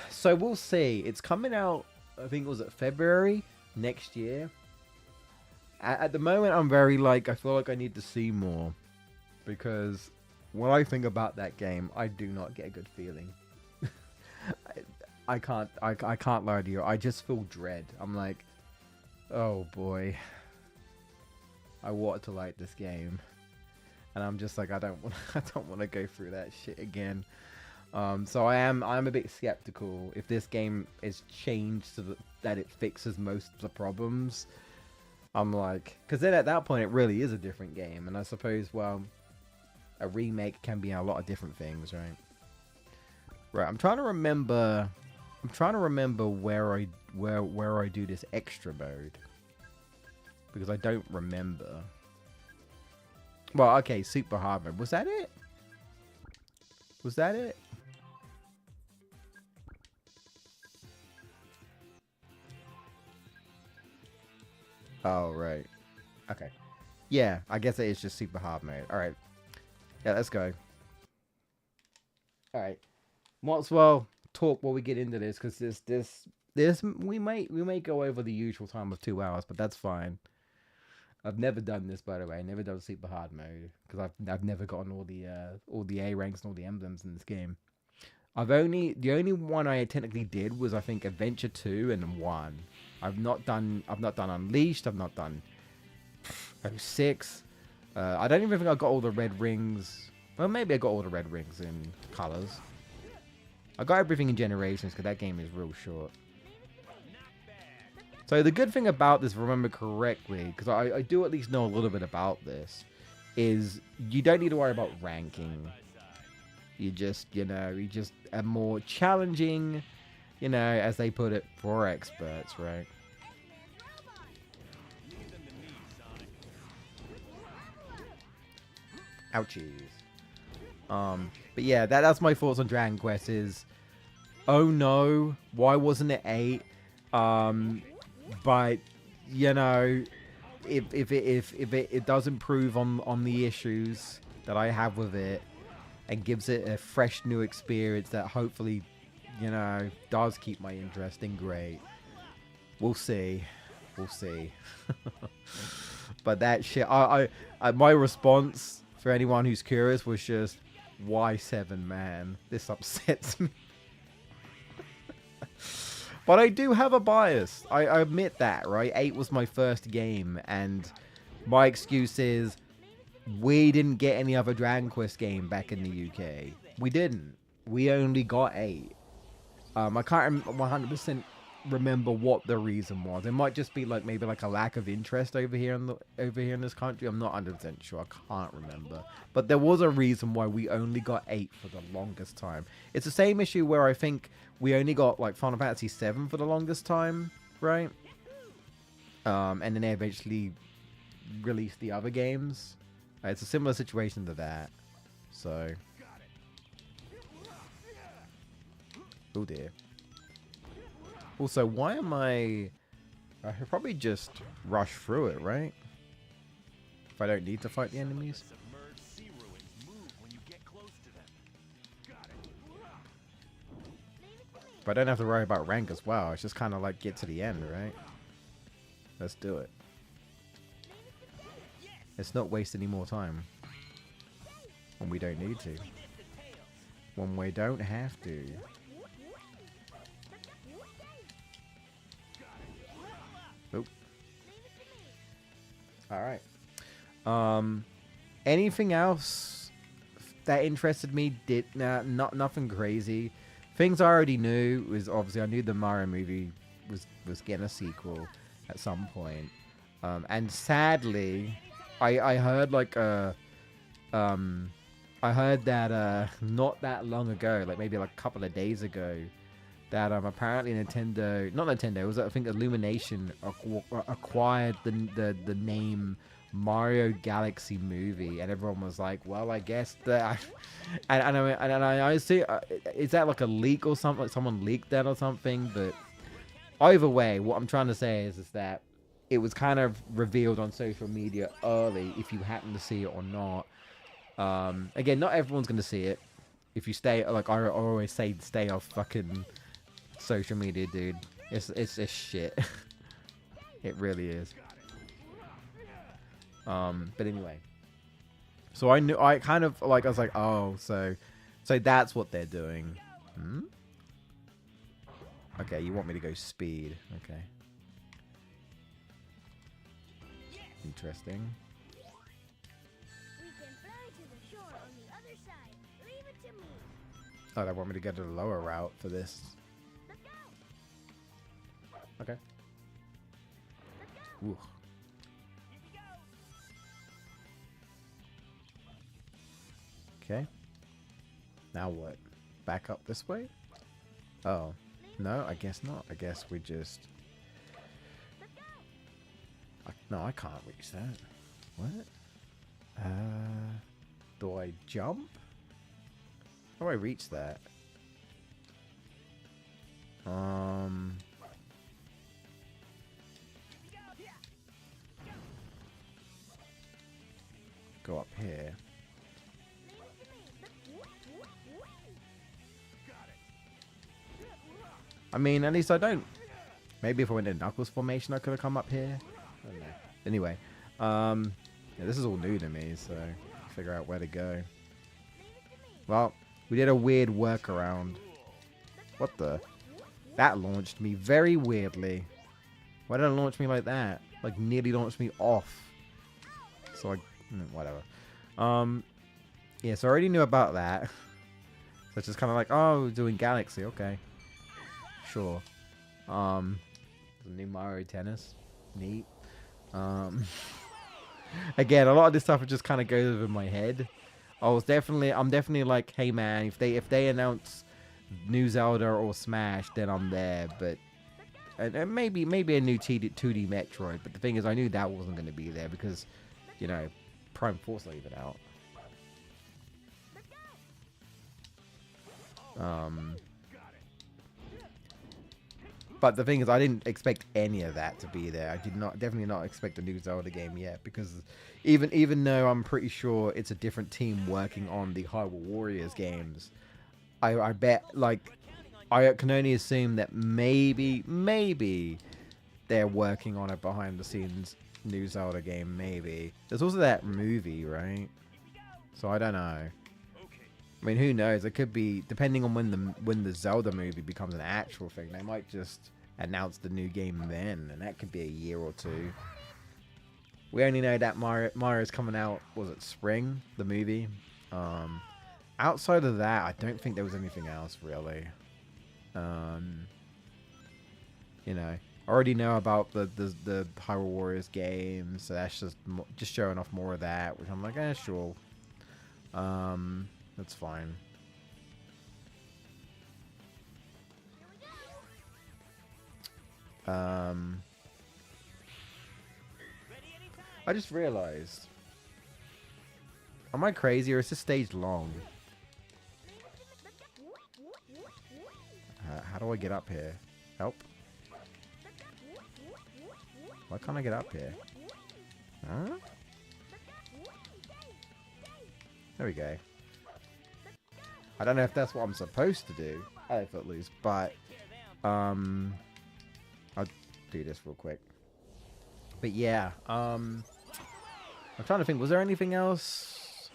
So we'll see. It's coming out, I think it was February next year. At the moment, I'm very like, I feel like I need to see more, because when I think about that game, I do not get a good feeling. I can't lie to you. I just feel dread. I'm like, oh boy, I want to like this game, and I'm just like, I don't want to go through that shit again. So I'm a bit skeptical if this game is changed so that it fixes most of the problems. I'm like, because then at that point it really is a different game, and I suppose, well, a remake can be a lot of different things, right? Right. I'm trying to remember where I do this extra mode, because I don't remember. Well, okay, super hard mode. Was that it? Was that it? Oh, right. Okay. Yeah, I guess it is just super hard mode. All right. Yeah, let's go. All right. Might as well talk while we get into this, because this we may go over the usual time of 2 hours, but that's fine. I've never done this, by the way. I never done super hard mode, because I've never gotten all the A ranks and all the emblems in this game. The only one I technically did was, I think, Adventure 2 and 1. I've not done Unleashed. I've not done 06. I don't even think I got all the red rings. Well, maybe I got all the red rings in colors. I got everything in Generations, because that game is real short. So the good thing about this, if I remember correctly, because I do at least know a little bit about this, is you don't need to worry about ranking. You just a more challenging, you know, as they put it, for experts, right? Ouchies. But yeah, that's my thoughts on Dragon Quest is, oh no, why wasn't it 8? But you know, if it does improve on the issues that I have with it, and gives it a fresh new experience that hopefully, you know, does keep my interest in, great. We'll see. We'll see. But that shit, my response for anyone who's curious was just, why 7, man? This upsets me. But I do have a bias. I admit that, right? 8 was my first game, and my excuse is we didn't get any other Dragon Quest game back in the UK. We didn't. We only got 8. I can't 100% remember what the reason was. It might just be like maybe like a lack of interest over here in this country. I'm not 100% sure. I can't remember. But there was a reason why we only got 8 for the longest time. It's the same issue where I think we only got like Final Fantasy 7 for the longest time, right? And then they eventually released the other games. It's a similar situation to that. So, oh dear. Also, why am I should probably just rush through it, right? If I don't need to fight the enemies. Submerged sea ruins move when you get close to them. Got it. But I don't have to worry about rank as well. It's just kind of like get to the end, right? Let's do it. Let's not waste any more time. When we don't need to. When we don't have to. Nope. Alright. Anything else that interested me? Nothing crazy. Things I already knew was obviously I knew the Mario movie was getting a sequel at some point. And sadly, I heard like I heard that not that long ago, like maybe like a couple of days ago, that apparently it was I think Illumination acquired the name Mario Galaxy Movie, and everyone was like, well, I guess that and I see, is that like a leak or something, like someone leaked that or something? But either way, what I'm trying to say is that it was kind of revealed on social media early, if you happen to see it or not. Again, not everyone's going to see it. If you stay, like I always say, stay off fucking social media, dude. It's shit. It really is. But anyway. So I knew, I kind of, like, I was like, oh, so that's what they're doing. Hmm? Okay, you want me to go speed. Okay. Interesting. We can fly to the shore on the other side. Leave it to me. Oh, they want me to go to the lower route for this. Let's go. Okay. Let's go. Ooh. Okay. Now what? Back up this way? Oh. No, I guess not. I guess we just... No, I can't reach that. What? Do I jump? How do I reach that? Go up here. I mean, at least I don't. Maybe if I went in Knuckles formation, I could have come up here. I don't know. Anyway, yeah, this is all new to me, so figure out where to go. Well, we did a weird workaround. What the? That launched me very weirdly. Why did it launch me like that? Like nearly launched me off. So whatever. Yeah, so I already knew about that. So it's just kind of like, oh, doing Galaxy, okay. Sure. New Mario Tennis. Neat. Again, a lot of this stuff just kind of goes over my head. I'm definitely like, hey man, if they announce new Zelda or Smash, then I'm there. But and maybe a new 2D Metroid. But the thing is, I knew that wasn't going to be there because, you know, Prime Force leaving out. But the thing is, I didn't expect any of that to be there. I did not, definitely not expect a new Zelda game yet, because even though I'm pretty sure it's a different team working on the Hyrule Warriors games, I bet, like, I can only assume that maybe they're working on a behind the scenes new Zelda game. Maybe there's also that movie, right? So I don't know. I mean, who knows? It could be, depending on when the Zelda movie becomes an actual thing. They might just announce the new game then, and that could be a year or two. We only know that Mario's coming out, was it spring, the movie? Outside of that, I don't think there was anything else, really. You know, I already know about the Hyrule Warriors game, so that's just showing off more of that, which I'm like, sure. That's fine. I just realized. Am I crazy, or is this stage long? How do I get up here? Help. Why can't I get up here? Huh? There we go. I don't know if that's what I'm supposed to do at Footloose, but I'll do this real quick. But yeah, I'm trying to think, was there anything else?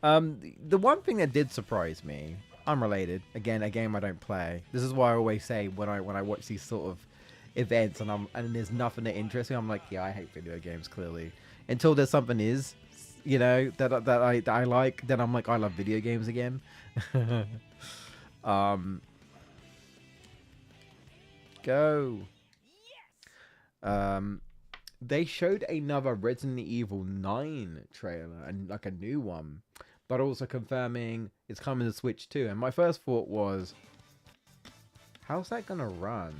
The one thing that did surprise me, unrelated, again, a game I don't play. This is why I always say when I watch these sort of events and there's nothing that interests me, I'm like, yeah, I hate video games, clearly. Until there's something you know, that I like, then I'm like, I love video games again. Go. They showed another Resident Evil 9 trailer, and like a new one, but also confirming it's coming to Switch too. And my first thought was, how's that gonna run?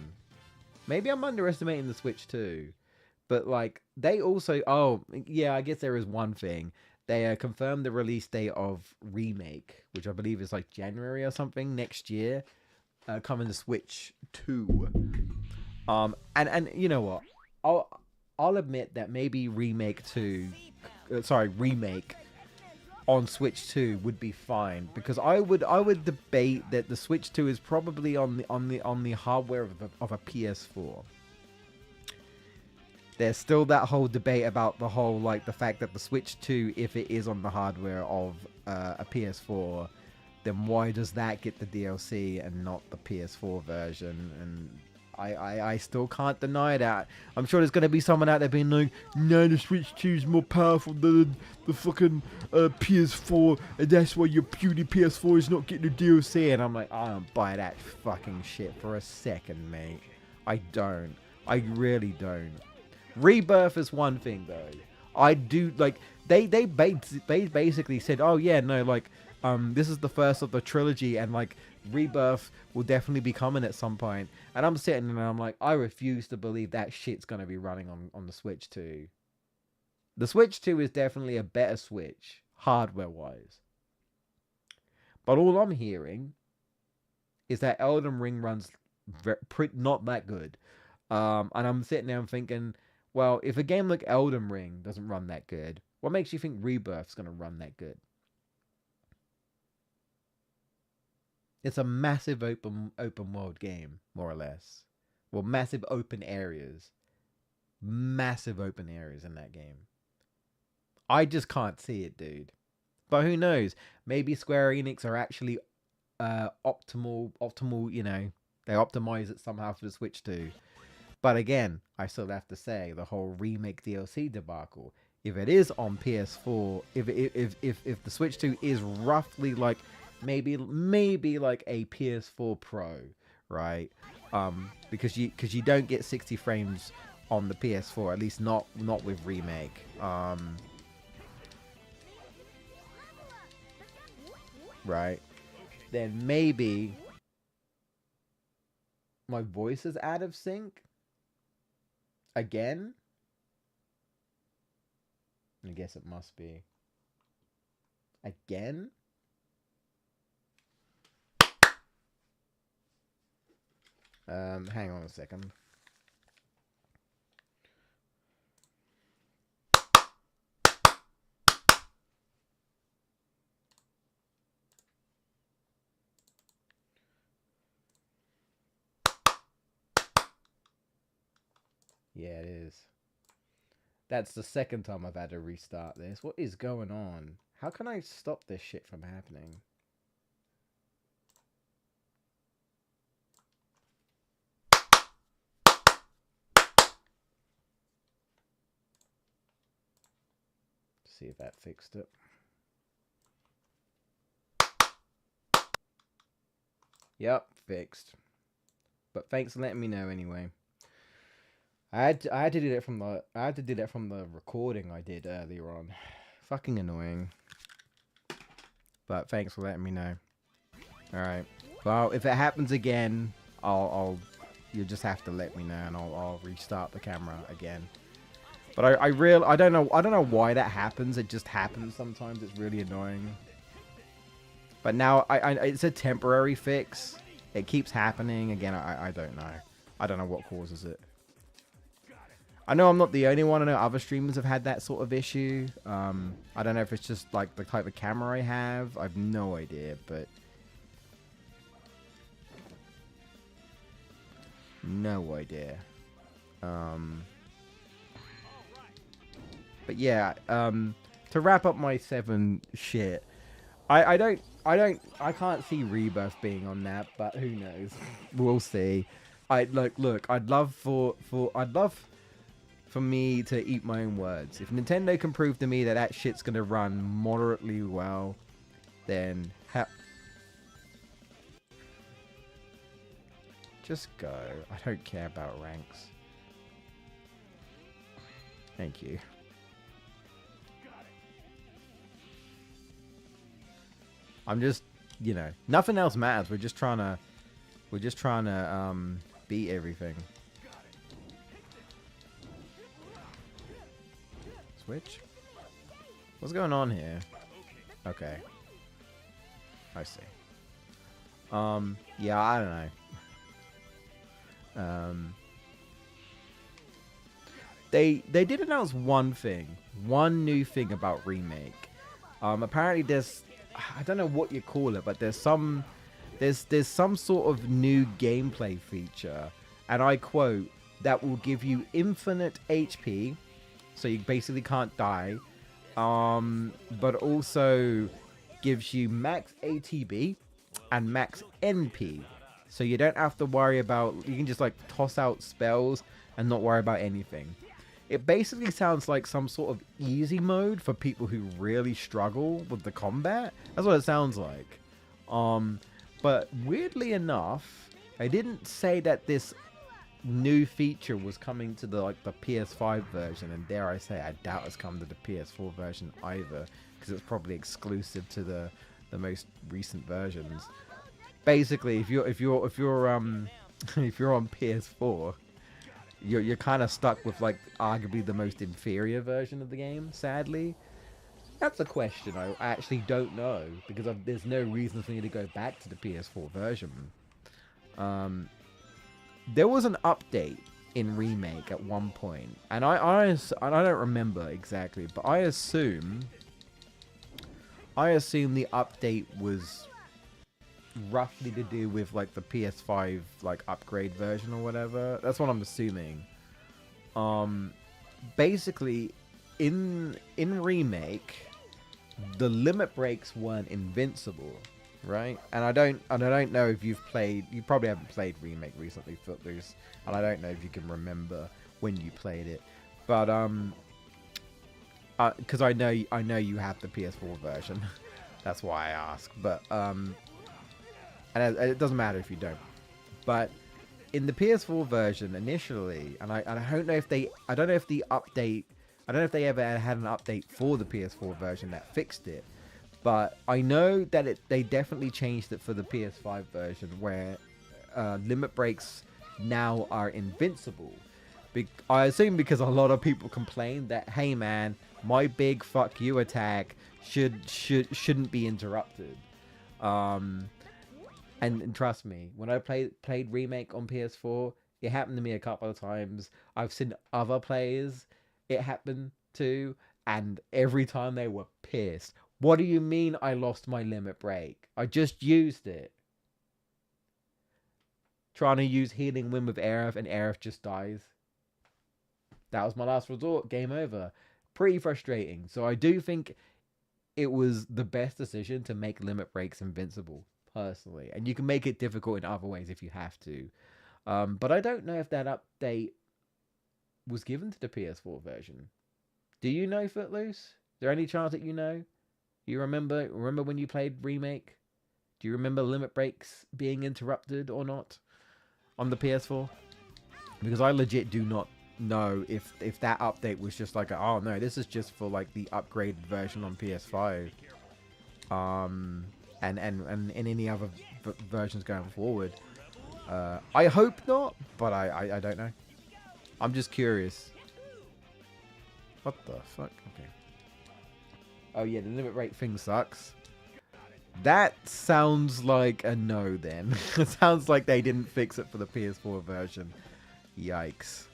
Maybe I'm underestimating the Switch too. But, like, they also... Oh, yeah, I guess there is one thing. They confirmed the release date of Remake, which I believe is, like, January or something next year. Coming to Switch 2. And you know what? I'll admit that maybe Remake on Switch 2 would be fine. Because I would debate that the Switch 2 is probably on the hardware of a PS4. There's still that whole debate about the whole, like, the fact that the Switch 2, if it is on the hardware of a PS4, then why does that get the DLC and not the PS4 version? And I still can't deny that. I'm sure there's going to be someone out there being like, no, the Switch 2 is more powerful than the fucking PS4, and that's why your puny PS4 is not getting the DLC. And I'm like, I don't buy that fucking shit for a second, mate. I don't. I really don't. Rebirth is one thing, though. I do, like, they basically said, oh yeah, no, like, this is the first of the trilogy, and like Rebirth will definitely be coming at some point. And I'm sitting there and I'm like, I refuse to believe that shit's gonna be running on the Switch 2. The Switch 2 is definitely a better Switch, hardware wise. But all I'm hearing is that Elden Ring runs not that good. And I'm sitting there and thinking, well, if a game like Elden Ring doesn't run that good, what makes you think Rebirth's going to run that good? It's a massive open world game, more or less. Well, massive open areas. Massive open areas in that game. I just can't see it, dude. But who knows? Maybe Square Enix are actually optimal, you know, they optimize it somehow for the Switch too. But again, I still have to say, the whole Remake DLC debacle, if it is on PS4, if the Switch 2 is roughly like maybe like a PS4 Pro, right? Because you don't get 60 frames on the PS4, at least not with Remake. Right? Then maybe my voice is out of sync again. I guess it must be. Again? Hang on a second. Yeah, it is. That's the second time I've had to restart this. What is going on? How can I stop this shit from happening? See if that fixed it. Yep, fixed. But thanks for letting me know anyway. I had to do that from the recording I did earlier on. Fucking annoying. But thanks for letting me know. All right. Well, if it happens again, you'll just have to let me know, and I'll restart the camera again. But I don't know why that happens. It just happens sometimes. It's really annoying. But now it's a temporary fix. It keeps happening again. I don't know. I don't know what causes it. I know I'm not the only one. I know other streamers have had that sort of issue. I don't know if it's just like the type of camera I have. I have no idea, but no idea. But yeah, to wrap up my 7 shit, I can't see Rebirth being on that, but who knows? We'll see. I'd love for me to eat my own words. If Nintendo can prove to me that that shit's gonna run moderately well, then just go. I don't care about ranks. Thank you. I'm just, you know, nothing else matters. We're just trying to beat everything. Switch? What's going on here? Okay. I see. Yeah, I don't know. They did announce one new thing about Remake. Apparently there's, I don't know what you call it, but there's some sort of new gameplay feature, and I quote, that will give you infinite HP, so you basically can't die, but also gives you max ATB and max NP, so you don't have to worry about, you can just like toss out spells and not worry about anything. It basically sounds like some sort of easy mode for people who really struggle with the combat. That's what it sounds like. But weirdly enough, I didn't say that this new feature was coming to the PS5 version, and dare I say, I doubt it's come to the PS4 version either, because it's probably exclusive to the most recent versions. Basically, if you're on PS4, you're kind of stuck with like arguably the most inferior version of the game, sadly. That's a question I actually don't know, because there's no reason for me to go back to the PS4 version. There was an update in Remake at one point, and I don't remember exactly, but I assume the update was roughly to do with like the PS5 like upgrade version or whatever. That's what I'm assuming. Basically in Remake, the limit breaks weren't invincible, right? And I don't know if you probably haven't played Remake recently, Footloose, and I don't know if you can remember when you played it, but because I know you have the PS4 version. That's why I ask. But and it doesn't matter if you don't. But in the PS4 version initially, and I don't know if they ever had an update for the PS4 version that fixed it, but I know that they definitely changed it for the PS5 version, where limit breaks now are invincible. I assume because a lot of people complained that, hey man, my big fuck you attack shouldn't be interrupted. And trust me, when I played Remake on PS4, it happened to me a couple of times. I've seen other players it happen to, and every time they were pissed. What do you mean I lost my limit break? I just used it. Trying to use Healing Wind with Aerith, and Aerith just dies. That was my last resort. Game over. Pretty frustrating. So I do think it was the best decision to make limit breaks invincible, personally. And you can make it difficult in other ways if you have to. But I don't know if that update was given to the PS4 version. Do you know, Footloose? Is there any chance that you know? You remember when you played Remake? Do you remember limit breaks being interrupted or not on the PS4? Because I legit do not know if that update was just like, oh no, this is just for like the upgraded version on PS5. And any other versions going forward. I hope not, but I don't know. I'm just curious. What the fuck? Okay. Oh yeah, the limit break thing sucks. That sounds like a no then. It sounds like they didn't fix it for the PS4 version. Yikes.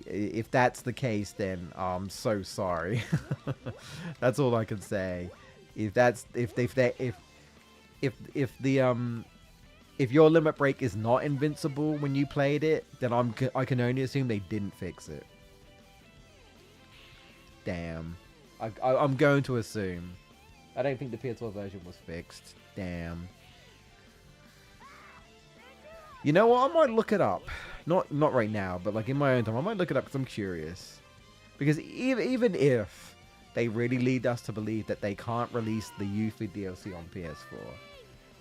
If that's the case, then I'm so sorry. That's all I can say. If your limit break is not invincible when you played it, then I can only assume they didn't fix it. Damn. I'm going to assume. I don't think the PS4 version was fixed. Damn. You know what? I might look it up. Not right now, but like in my own time, I might look it up because I'm curious. Because even if they really lead us to believe that they can't release the Yuffie DLC on PS4,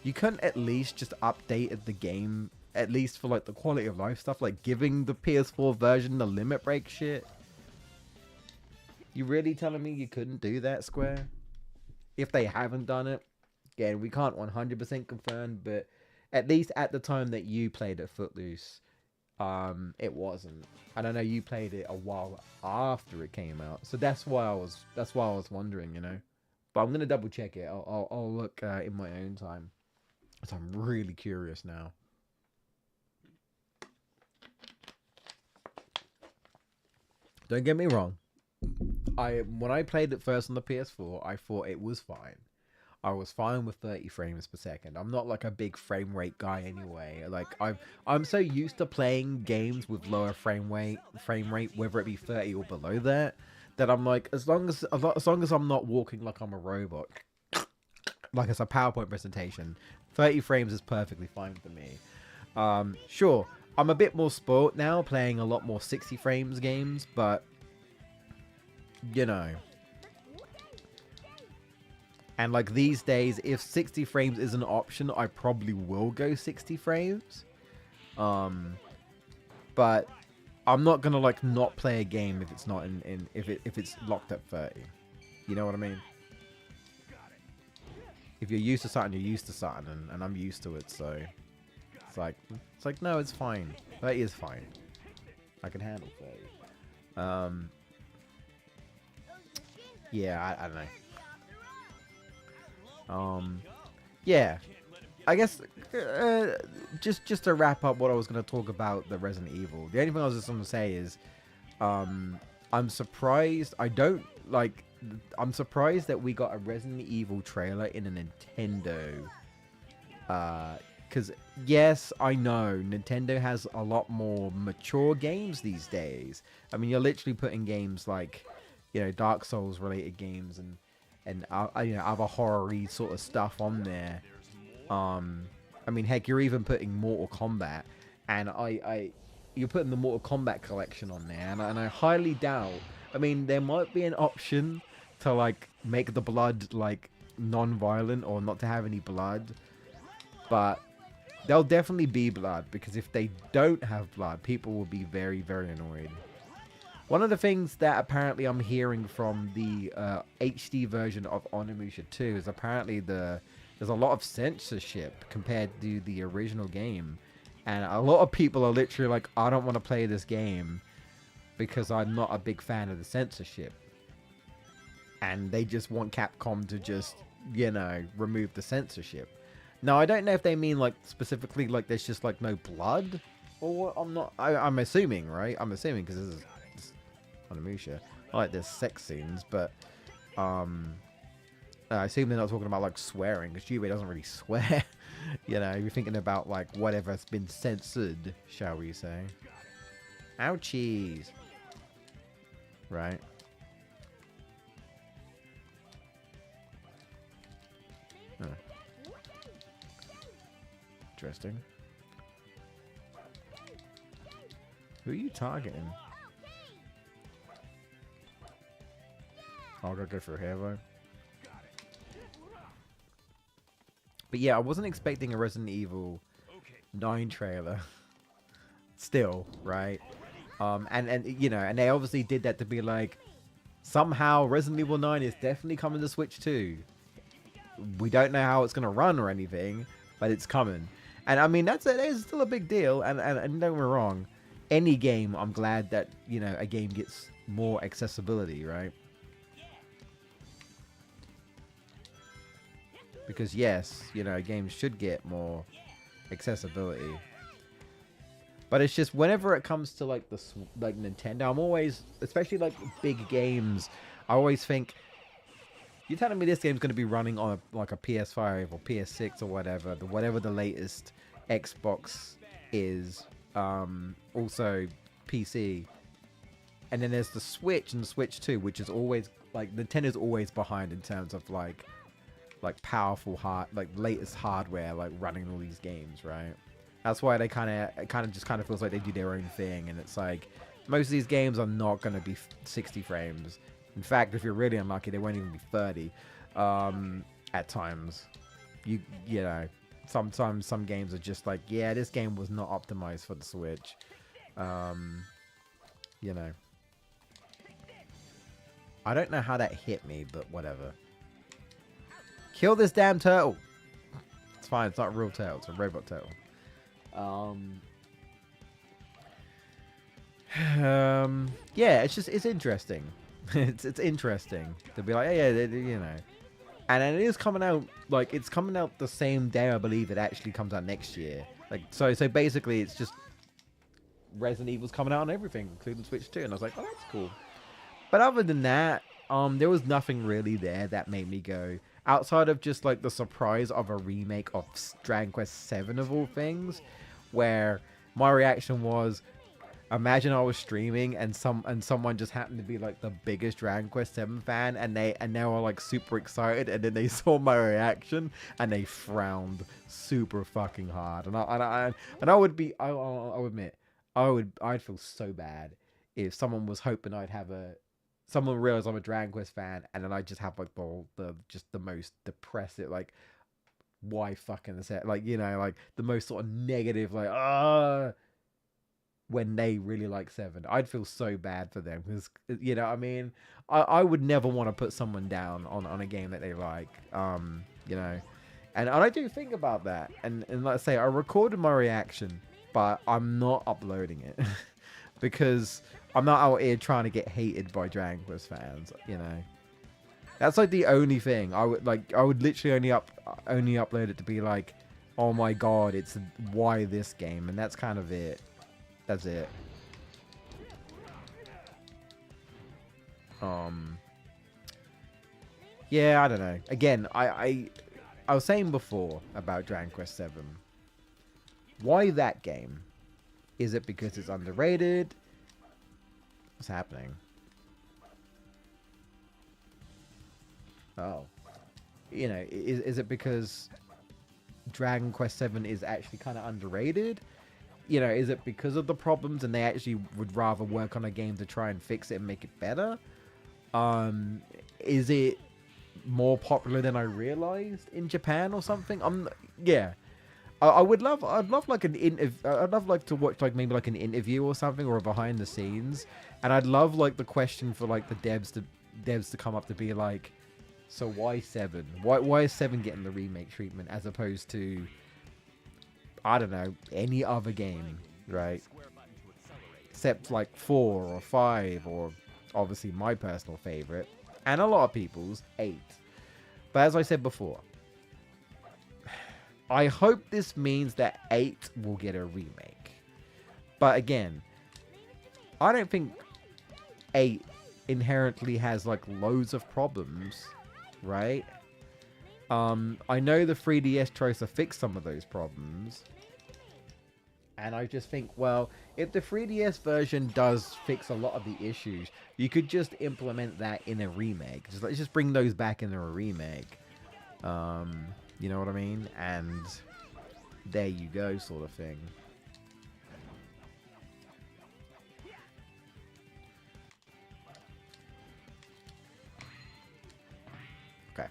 you couldn't at least just update the game, at least for like the quality of life stuff, like giving the PS4 version the limit break shit. You really telling me you couldn't do that, Square? If they haven't done it, again, we can't 100% confirm, but at least at the time that you played it, Footloose, it wasn't. And I know you played it a while after it came out, so that's why I was wondering, you know. But I'm gonna double check it. I'll look in my own time, so I'm really curious now. Don't get me wrong. When I played it first on the PS4, I thought it was fine. I was fine with 30 frames per second. I'm not like a big frame rate guy anyway. Like I'm so used to playing games with lower frame rate, whether it be 30 or below that I'm like, as long as I'm not walking like I'm a robot, like it's a PowerPoint presentation, 30 frames is perfectly fine for me. Sure, I'm a bit more spoiled now, playing a lot more 60 frames games, but you know. And like these days, if 60 frames is an option, I probably will go 60 frames. But I'm not gonna like not play a game if it's not if it's locked at 30. You know what I mean? If you're used to something, you're used to something, and I'm used to it, so it's like no, it's fine. 30 is fine. I can handle 30. Yeah, I don't know. Yeah, I guess just to wrap up what I was going to talk about the Resident Evil. The only thing I was just going to say is, I'm surprised. I'm surprised that we got a Resident Evil trailer in a Nintendo. Because yes, I know Nintendo has a lot more mature games these days. I mean, you're literally putting games like, you know, Dark Souls related games and you know, other horror-y sort of stuff on there. I mean, heck, you're even putting Mortal Kombat, and you're putting the Mortal Kombat collection on there, and I highly doubt. I mean, there might be an option to like make the blood like non-violent or not to have any blood, but there'll definitely be blood, because if they don't have blood, people will be very, very annoyed. One of the things that apparently I'm hearing from the HD version of Onimusha 2 is apparently there's a lot of censorship compared to the original game. And a lot of people are literally like, I don't want to play this game because I'm not a big fan of the censorship. And they just want Capcom to just, you know, remove the censorship. Now, I don't know if they mean, like, specifically, like, there's just, like, no blood. Or what. I'm assuming, right? I'm assuming, because this is Onimusha. I like there's sex scenes, but, I assume they're not talking about, like, swearing, because Jubei doesn't really swear. You know, you're thinking about, like, whatever's been censored, shall we say. Ouchies. Right. Huh. Interesting. Who are you targeting? Oh, I gotta go for a hero. But yeah, I wasn't expecting a Resident Evil 9 trailer. Still, right? And you know, and they obviously did that to be like, somehow Resident Evil 9 is definitely coming to Switch too. We don't know how it's gonna run or anything, but it's coming. And I mean, that is still a big deal. And don't get me wrong, any game, I'm glad that, you know, a game gets more accessibility, right? Because yes, you know, games should get more accessibility. But it's just whenever it comes to like Nintendo, I'm always, especially like big games, I always think, you're telling me this game's going to be running on a PS5 or PS6 or whatever the latest Xbox is, also PC, and then there's the Switch and the Switch 2, which is always like Nintendo's always behind in terms of like powerful latest hardware, like running all these games, right? That's why they kind of feels like they do their own thing, and it's like most of these games are not going to be 60 frames. In fact, if you're really unlucky, they won't even be 30 at times. You know, sometimes some games are just like, yeah, this game was not optimized for the Switch. You know, I don't know how that hit me, but whatever. Kill this damn turtle. It's fine. It's not a real turtle. It's a robot turtle. Yeah, it's interesting. it's interesting to be like, yeah, you know, and it is coming out, like, it's coming out the same day, I believe it actually comes out next year. Like, so basically it's just Resident Evil's coming out on everything, including Switch 2, and I was like, oh, that's cool. But other than that, there was nothing really there that made me go, outside of just like the surprise of a remake of Dragon Quest VII of all things, where my reaction was, imagine I was streaming and someone just happened to be like the biggest Dragon Quest VII fan, and they were like super excited, and then they saw my reaction and they frowned super fucking hard, and I would be, I'll admit, I'd feel so bad if someone was hoping someone realized I'm a Dragon Quest fan, and then I just have like the most depressive, like, why fucking say, like, you know, like the most sort of negative, like, when they really like 7. I'd feel so bad for them, because, you know, I mean, I would never want to put someone down on a game that they like, you know, and I do think about that, and let's say I recorded my reaction, but I'm not uploading it because I'm not out here trying to get hated by Dragon Quest fans, you know. That's like the only thing. I would literally only upload it to be like, oh my god, it's why this game, and that's kind of it. That's it. Yeah, I don't know. Again, I was saying before about Dragon Quest VII. Why that game? Is it because it's underrated? What's happening? Oh. You know, is it because Dragon Quest VII is actually kind of underrated? You know, is it because of the problems and they actually would rather work on a game to try and fix it and make it better? Is it more popular than I realized in Japan or something? Yeah. I'd love like I'd love like to watch like maybe like an interview or something, or a behind the scenes, and I'd love like the question for like the devs to come up to be like, so why 7? Why is 7 getting the remake treatment as opposed to, I don't know, any other game, right? Except like 4 or 5, or obviously my personal favorite, and a lot of people's, 8. But as I said before, I hope this means that 8 will get a remake. But again, I don't think 8 inherently has like loads of problems, right? I know the 3DS tries to fix some of those problems. And I just think, well, if the 3DS version does fix a lot of the issues, you could just implement that in a remake. Let's just bring those back in a remake. You know what I mean? And there you go, sort of thing. Okay.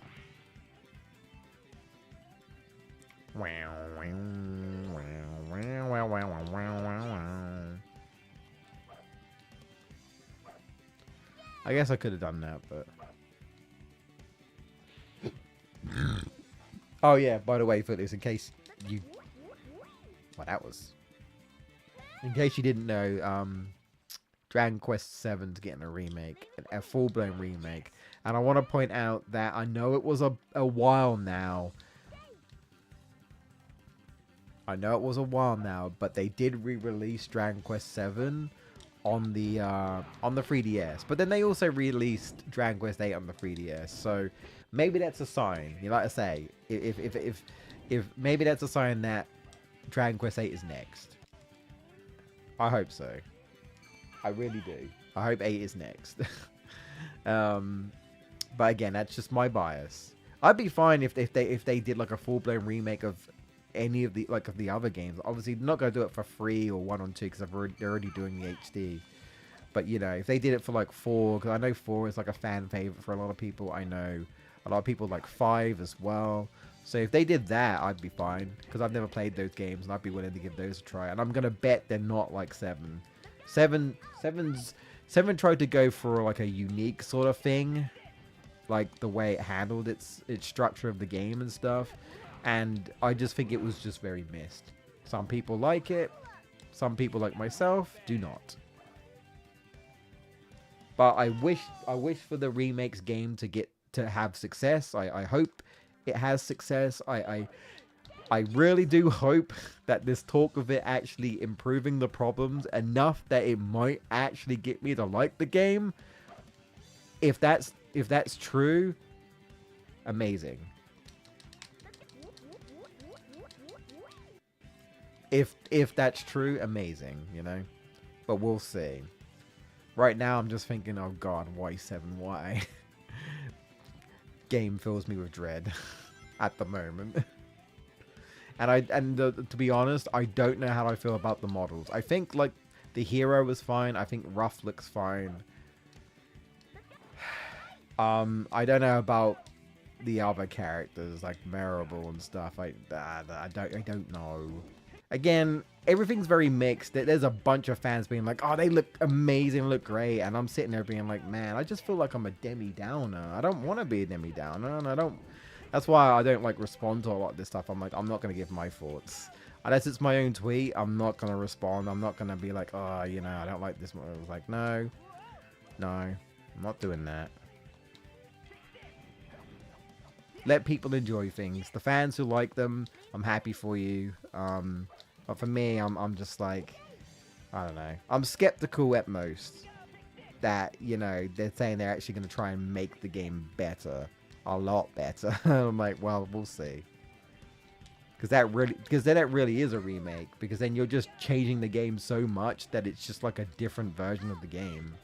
I guess I could have done that, but... Oh yeah, by the way, Footloose, in case you... Well, that was... In case you didn't know, Dragon Quest VII's getting a remake, a full-blown remake. And I want to point out that I know it was a while now. But they did re-release Dragon Quest VII on the 3DS. But then they also released Dragon Quest VIII on the 3DS. So maybe that's a sign. You like to say, if maybe that's a sign that Dragon Quest VIII is next. I hope so. I really do. I hope 8 is next. But again, that's just my bias. I'd be fine if they did like a full-blown remake of any of the other games. Obviously, they're not gonna do it for free or 1 on 2 because they're already doing the HD. But you know, if they did it for like 4, because I know 4 is like a fan favorite for a lot of people. I know a lot of people like 5 as well. So if they did that, I'd be fine because I've never played those games and I'd be willing to give those a try. And I'm gonna bet they're not like 7. 7 tried to go for like a unique sort of thing, like the way it handled its structure of the game and stuff. And I just think it was just very missed. Some people like it. Some people like myself do not. But I wish for the remakes game to have success. I hope it has success. I really do hope that this talk of it actually improving the problems enough that it might actually get me to like the game. If that's true, amazing. If that's true, amazing, you know? But we'll see. Right now, I'm just thinking, oh god, why 7? Why? Game fills me with dread at the moment. And to be honest, I don't know how I feel about the models. I think, like, the hero was fine. I think Ruff looks fine. I don't know about the other characters, like Maribel and stuff. I don't know. Again, everything's very mixed. There's a bunch of fans being like, oh, they look amazing, look great. And I'm sitting there being like, man, I just feel like I'm a Demi Downer. I don't want to be a Demi Downer. And I don't... That's why I don't, like, respond to a lot of this stuff. I'm like, I'm not going to give my thoughts. Unless it's my own tweet, I'm not going to respond. I'm not going to be like, oh, you know, I don't like this one. I was like, no, I'm not doing that. Let people enjoy things. The fans who like them, I'm happy for you. But for me, I'm just like, I don't know. I'm skeptical at most that, you know, they're saying they're actually going to try and make the game better. A lot better. I'm like, well, we'll see. Because that really is a remake. Because then you're just changing the game so much that it's just like a different version of the game.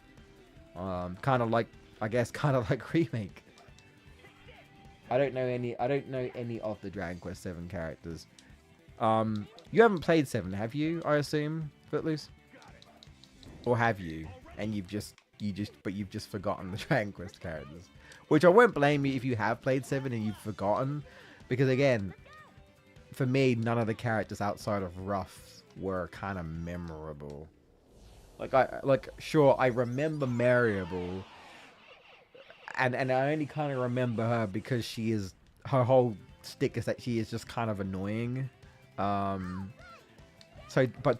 Kind of like, I guess, kind of like remake. I don't know any of the Dragon Quest 7 characters. You haven't played 7, have you? I assume, Footloose? Or have you? And you've just forgotten the Dragon Quest characters. Which I won't blame you if you have played 7 and you've forgotten. Because again, for me, none of the characters outside of Ruff were kind of memorable. Sure, I remember Maribel. And I only kind of remember her because her whole stick is that she is just kind of annoying. But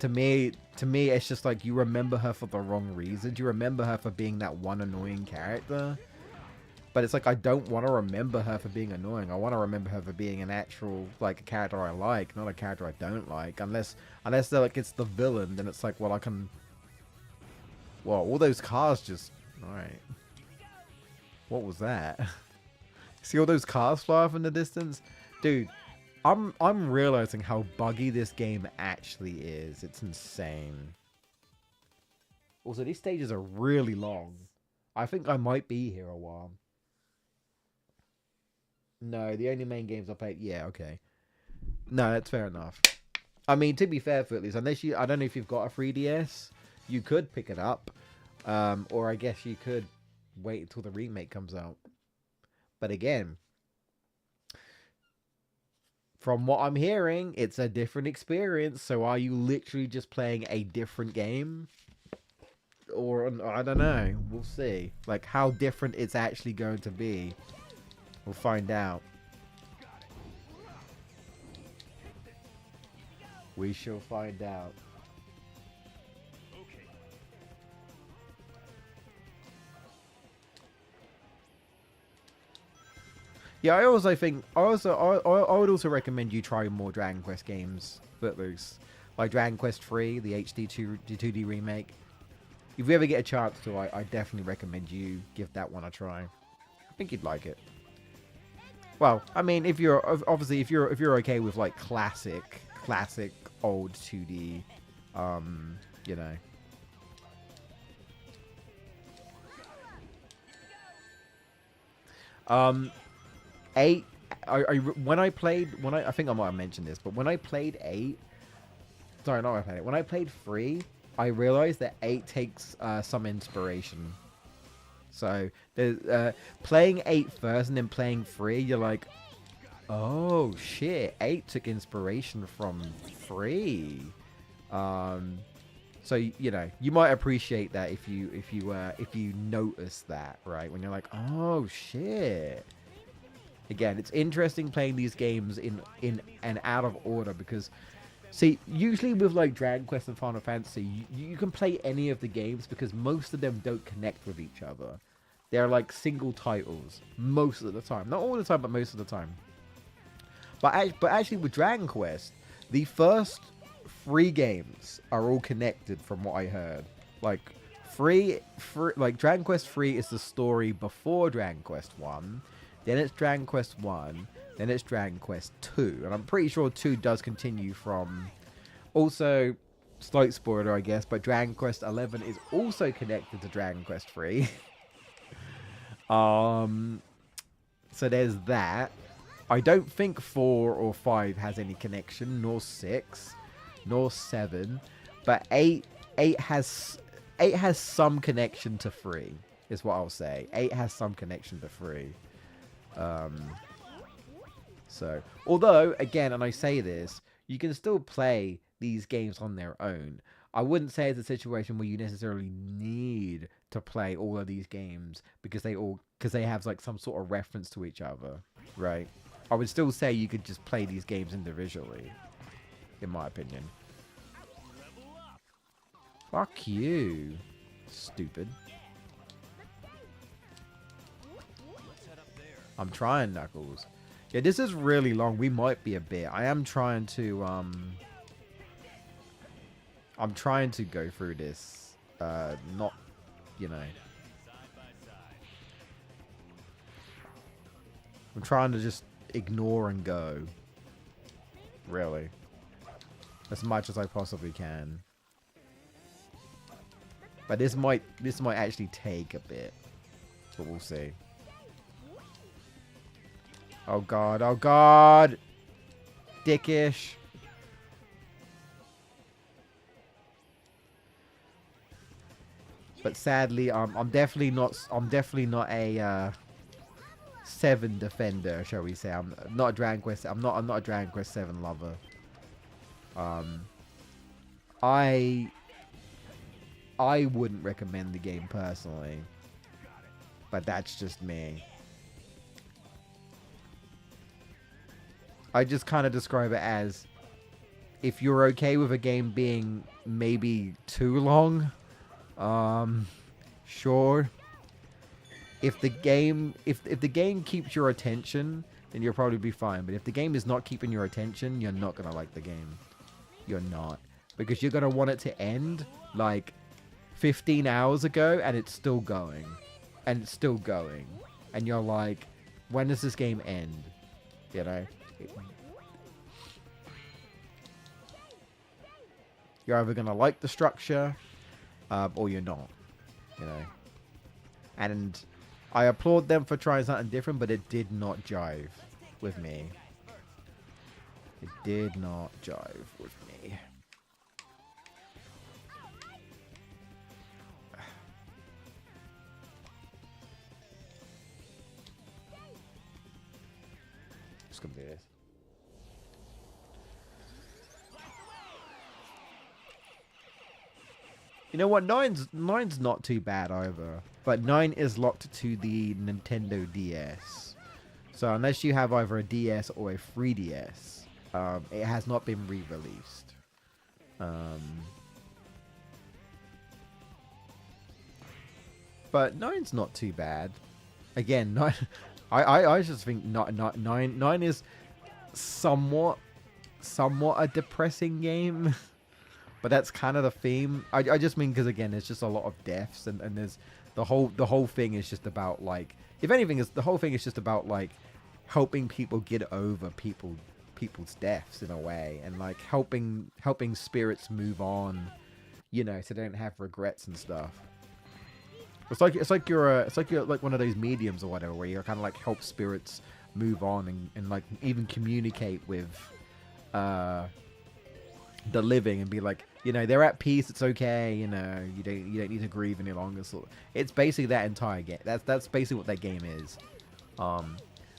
to me, it's just like you remember her for the wrong reasons. You remember her for being that one annoying character. But it's like I don't want to remember her for being annoying. I want to remember her for being an actual like a character I like, not a character I don't like. Unless they're like it's the villain, then it's like, well, I can. Well, all those cars just. All right. What was that? See all those cars fly off in the distance, dude. I'm realizing how buggy this game actually is. It's insane. Also, these stages are really long. I think I might be here a while. No, the only main games I played. Yeah, okay. No, that's fair enough. I mean, to be fair, Footloose, unless you, I don't know if you've got a 3DS, you could pick it up, or I guess you could wait until the remake comes out. But again, from what I'm hearing, it's a different experience. So are you literally just playing a different game? Or, I don't know. We'll see. Like, how different it's actually going to be. We'll find out. We shall find out. Yeah, I also think I would also recommend you try more Dragon Quest games, Footloose, like Dragon Quest 3, the HD 2D remake. If you ever get a chance to, I definitely recommend you give that one a try. I think you'd like it. Well, I mean, if you're obviously if you're okay with like classic old 2D, you know. 8. I think I might have mentioned this, but when I played 8, sorry, not when I played it. When I played 3, I realized that 8 takes some inspiration. So playing 8 first and then playing 3, you're like, oh shit, 8 took inspiration from 3. So you know, you might appreciate that if you notice that, right? When you're like, oh shit. Again, it's interesting playing these games in and out of order because, see, usually with like Dragon Quest and Final Fantasy, you can play any of the games because most of them don't connect with each other. They're like single titles most of the time. Not all the time, but most of the time. But actually with Dragon Quest, the first 3 games are all connected from what I heard. Like, like Dragon Quest 3 is the story before Dragon Quest 1. Then it's Dragon Quest 1. Then it's Dragon Quest 2. And I'm pretty sure 2 does continue from... Also, slight spoiler, I guess, but Dragon Quest 11 is also connected to Dragon Quest 3. So there's that. I don't think 4 or 5 has any connection, nor 6, nor 7. But 8 has some connection to 3, is what I'll say. 8 has some connection to 3. So, although, again, and I say this, you can still play these games on their own. I wouldn't say it's a situation where you necessarily need to play all of these games because they have like some sort of reference to each other, right? I would still say you could just play these games individually, in my opinion. Fuck you, stupid. I'm trying, Knuckles. Yeah, this is really long. We might be a bit. I am trying to, I'm trying to go through this, not, you know. I'm trying to just ignore and go. Really. As much as I possibly can. But this might actually take a bit. But we'll see. Oh god, oh god! Dickish. But sadly, I'm definitely not a 7 defender, shall we say. I'm not a Dragon Quest. I'm not a Dragon Quest 7 lover. I wouldn't recommend the game personally. But that's just me. I just kind of describe it as, if you're okay with a game being maybe too long, sure. if the game keeps your attention, then you'll probably be fine. But if the game is not keeping your attention, you're not gonna like the game. You're not, because you're gonna want it to end like 15 hours ago, and it's still going, and it's still going, and you're like, when does this game end? You know. You're either gonna like the structure, or you're not. You know. And I applaud them for trying something different, but it did not jive with me. It did not jive with me. Just gonna do this. You know what? Nine's not too bad either. But 9 is locked to the Nintendo DS. So unless you have either a DS or a 3DS, it has not been re-released. But 9's not too bad. Again, 9. I just think 9 is somewhat a depressing game. But that's kind of the theme. I just mean because again, there's just a lot of deaths, and there's the whole thing is just about, like, if anything, is the whole thing is just about, like, helping people get over people's deaths in a way, and like helping spirits move on, you know, so they don't have regrets and stuff. It's like you're like one of those mediums or whatever, where you're kind of like help spirits move on and like even communicate with the living and be like, you know, they're at peace, it's okay, you know, you don't need to grieve any longer. So it's basically that entire game. That's basically what that game is.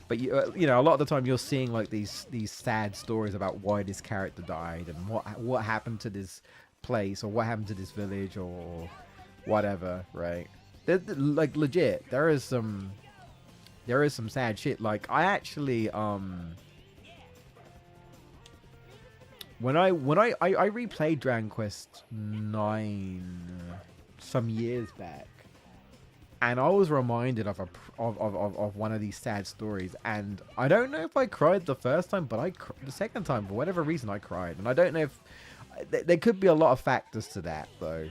But you know, a lot of the time you're seeing like these sad stories about why this character died and what happened to this place, or what happened to this village, or whatever, right? Like legit, there is some sad shit. Like I actually when I replayed Dragon Quest 9 some years back, and I was reminded of one of these sad stories, and I don't know if I cried the first time, but the second time, for whatever reason, I cried, and I don't know if there could be a lot of factors to that though.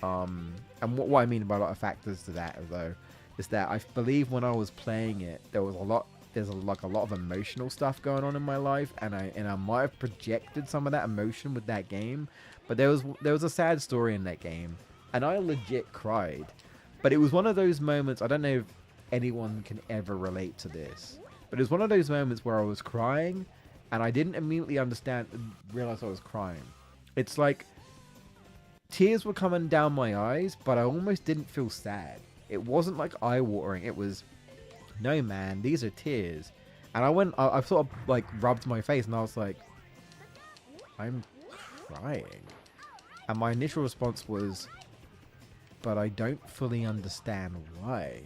And what I mean by a lot of factors to that though is that I believe when I was playing it, there's a lot of emotional stuff going on in my life, and I might have projected some of that emotion with that game, but there was a sad story in that game, and I legit cried. But it was one of those moments, I don't know if anyone can ever relate to this, but it was one of those moments where I was crying and I didn't immediately realize I was crying. It's like tears were coming down my eyes, but I almost didn't feel sad. It wasn't like eye-watering. It was, no man, these are tears. And I sort of like rubbed my face and I was like, I'm crying. And my initial response was, but I don't fully understand why.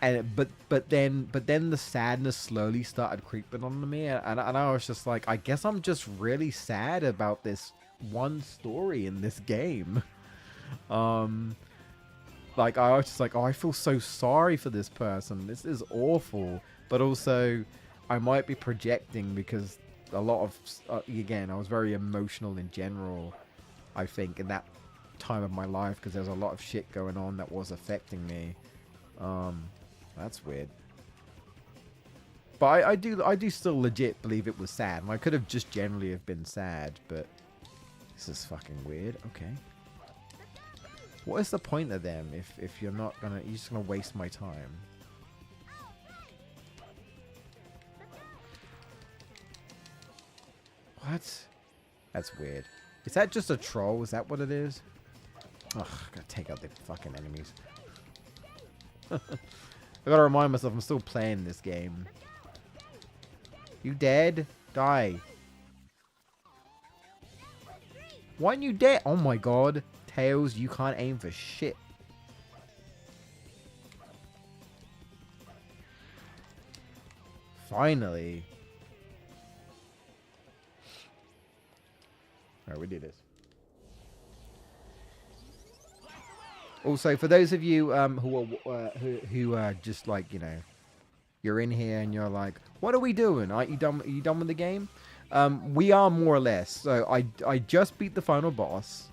And but then the sadness slowly started creeping onto me, and I was just like, I guess I'm just really sad about this one story in this game. Like I was just like, oh, I feel so sorry for this person. This is awful. But also, I might be projecting because a lot of again, I was very emotional in general, I think, in that time of my life, because there's a lot of shit going on that was affecting me. That's weird. But I do still legit believe it was sad, and I could have just generally have been sad, but this is fucking weird. Okay, what is the point of them if you're just gonna waste my time? What? That's weird. Is that just a troll? Is that what it is? Ugh, gotta take out the fucking enemies. I gotta remind myself I'm still playing this game. You dead? Die. Why aren't you dead? Oh my god. Tails, you can't aim for shit. Finally. Alright, we do this. Also, for those of you who are just like, you know, you're in here and you're like, what are we doing? Are you done? Are you done with the game? We are more or less. So I just beat the final boss.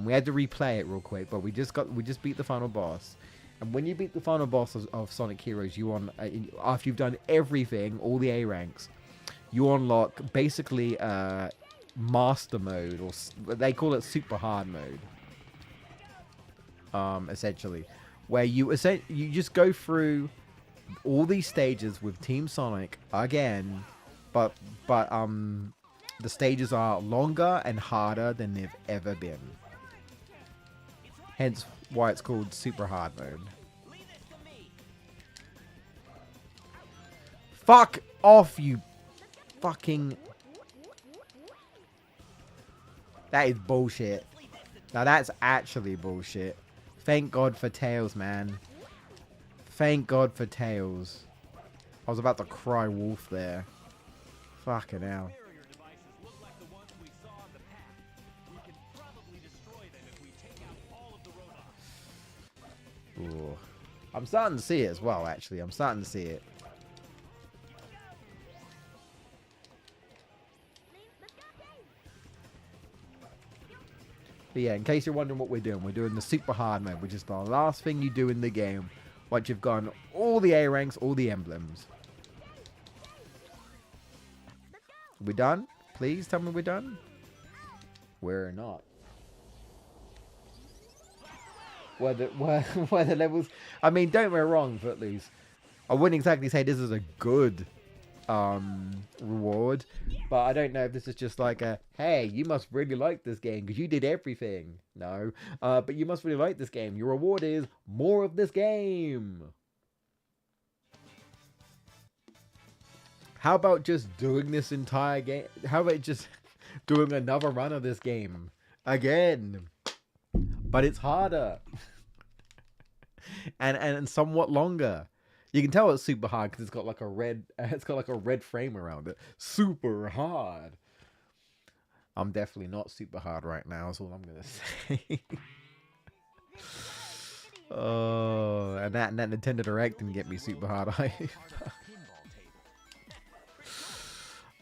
We had to replay it real quick, but we just beat the final boss. And when you beat the final boss of Sonic Heroes, after you've done everything, all the A ranks, you unlock basically master mode, or they call it super hard mode. Essentially, where you just go through all these stages with Team Sonic again, but the stages are longer and harder than they've ever been. Hence why it's called super hard mode. Fuck off, you fucking... That is bullshit. Now that's actually bullshit. Thank God for Tails, man. Thank God for Tails. I was about to cry wolf there. Fucking hell. Barrier devices look like the ones we saw in the past. We can probably destroy them if we take out all of the robots. Ooh. I'm starting to see it as well, actually. I'm starting to see it. But yeah, in case you're wondering what we're doing the super hard mode, which is the last thing you do in the game once you've gotten all the A ranks, all the emblems. We done? Please tell me we're done. We're not. Were the levels... I mean, don't get me wrong, Footloose. I wouldn't exactly say this is a good reward, but I don't know if this is just like a, hey, you must really like this game because you did everything. No, but you must really like this game. Your reward is more of this game. How about just doing this entire game? How about just doing another run of this game again? But it's harder and somewhat longer. You can tell it's super hard because it's got like a red frame around it. Super hard. I'm definitely not super hard right now. Is all I'm gonna say. Oh, and that Nintendo Direct didn't get me super hard either.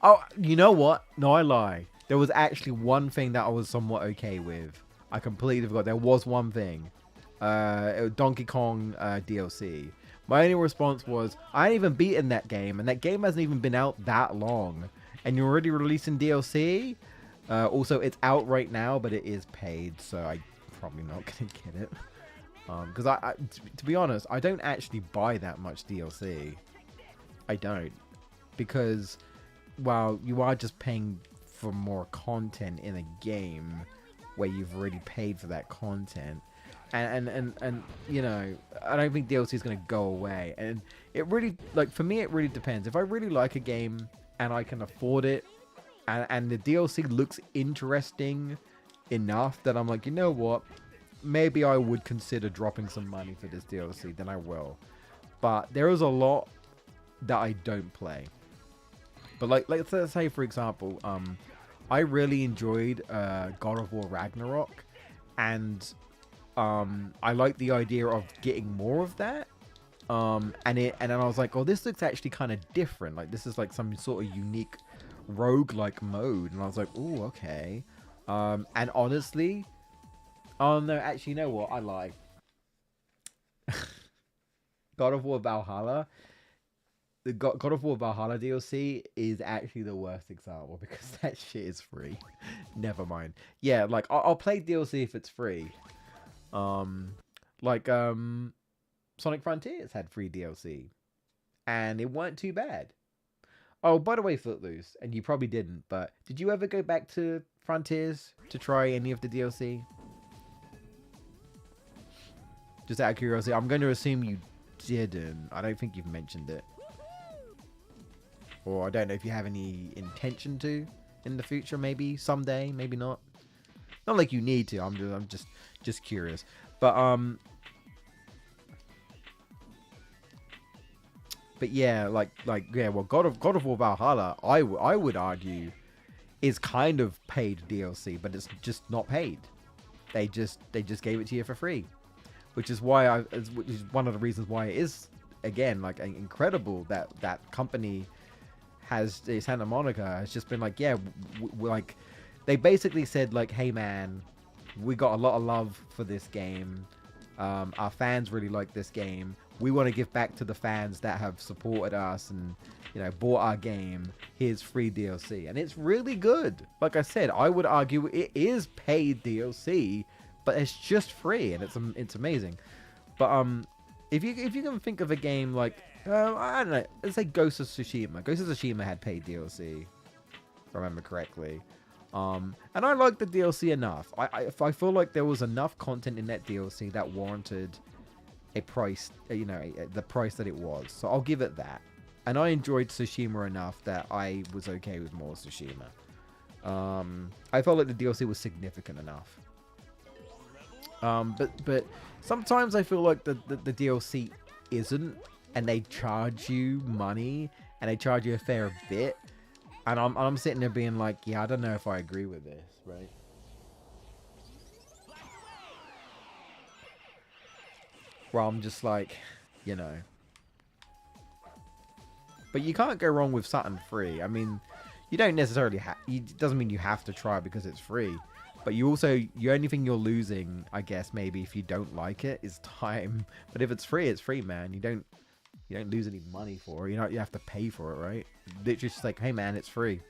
Oh, you know what? No, I lie. There was actually one thing that I was somewhat okay with. I completely forgot. There was one thing. It was Donkey Kong DLC. My only response was, I ain't even beaten that game, and that game hasn't even been out that long. And you're already releasing DLC? Also, it's out right now, but it is paid, so I'm probably not going to get it. Because to be honest, I don't actually buy that much DLC. I don't. Because, well, you are just paying for more content in a game where you've already paid for that content. And you know, I don't think DLC is going to go away. And it really, like, for me, it really depends. If I really like a game and I can afford it, and the DLC looks interesting enough that I'm like, you know what, maybe I would consider dropping some money for this DLC, then I will. But there is a lot that I don't play. But like, let's say, for example, I really enjoyed God of War Ragnarok, and I like the idea of getting more of that. And then I was like, oh, this looks actually kind of different. Like, this is like some sort of unique roguelike mode. And I was like, oh, okay. And honestly, oh no, actually, you know what? I lie. God of War Valhalla. The God of War Valhalla DLC is actually the worst example because that shit is free. Never mind. Yeah, like I'll play DLC if it's free. Sonic Frontiers had free DLC, and it weren't too bad. Oh, by the way, Footloose, and you probably didn't, but did you ever go back to Frontiers to try any of the DLC? Just out of curiosity, I'm going to assume you didn't. I don't think you've mentioned it. Or I don't know if you have any intention to in the future, maybe someday, maybe not. Not like you need to. I'm just curious. But yeah, well, God of War Valhalla, I would argue, is kind of paid DLC, but it's just not paid. They just gave it to you for free. which is one of the reasons why it is, again, like incredible that that company has, Santa Monica has just been like, yeah, like they basically said like, hey man, we got a lot of love for this game. Our fans really like this game. We want to give back to the fans that have supported us and, you know, bought our game. Here's free DLC, and it's really good. Like I said, I would argue it is paid DLC, but it's just free, and it's amazing. But if you can think of a game like I don't know, let's say Ghost of Tsushima. Ghost of Tsushima had paid DLC, if I remember correctly. And I liked the DLC enough. I feel like there was enough content in that DLC that warranted a price, you know, the price that it was. So I'll give it that. And I enjoyed Tsushima enough that I was okay with more Tsushima. I felt like the DLC was significant enough. But sometimes I feel like the DLC isn't, and they charge you money, and they charge you a fair bit. And I'm sitting there being like, yeah, I don't know if I agree with this, right? Where I'm just like, you know. But you can't go wrong with something free. I mean, you don't necessarily have, it doesn't mean you have to try because it's free. But you also, the only thing you're losing, I guess, maybe if you don't like it, is time. But if it's free, man. You don't lose any money for it. You have to pay for it, right? Literally just like, hey man, it's free.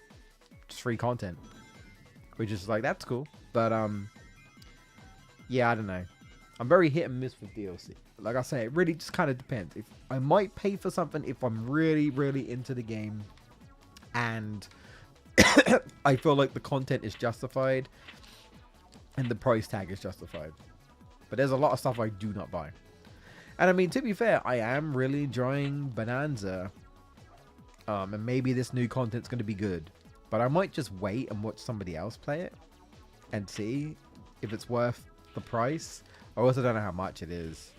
Just free content. Which is like, that's cool. But yeah, I don't know. I'm very hit and miss with DLC. Like I say, it really just kind of depends. If I might pay for something if I'm really, really into the game and I feel like the content is justified and the price tag is justified. But there's a lot of stuff I do not buy. And I mean, to be fair, I am really enjoying Bonanza. And maybe this new content's going to be good. But I might just wait and watch somebody else play it and see if it's worth the price. I also don't know how much it is.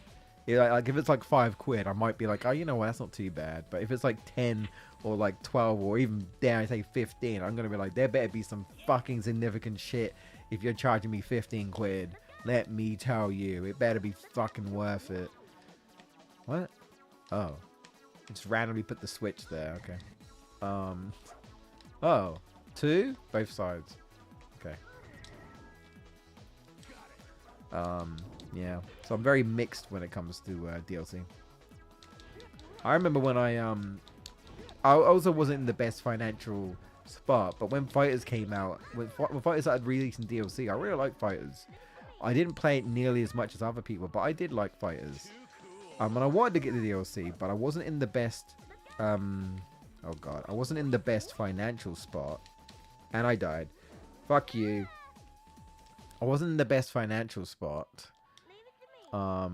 Yeah, like if it's like £5, I might be like, oh, you know what, that's not too bad. But if it's like 10 or like 12 or even, dare I say 15, I'm going to be like, there better be some fucking significant shit if you're charging me £15. Let me tell you, it better be fucking worth it. What? Oh. Just randomly put the switch there. Okay. Oh. 2? Both sides. Okay. Yeah. So I'm very mixed when it comes to DLC. I remember when I also wasn't in the best financial spot, but when Fighters came out, when Fighters started releasing DLC, I really liked Fighters. I didn't play it nearly as much as other people, but I did like Fighters. And I wanted to get the DLC, but I wasn't in the best, oh god, I wasn't in the best financial spot, and I died. Fuck you. I wasn't in the best financial spot. I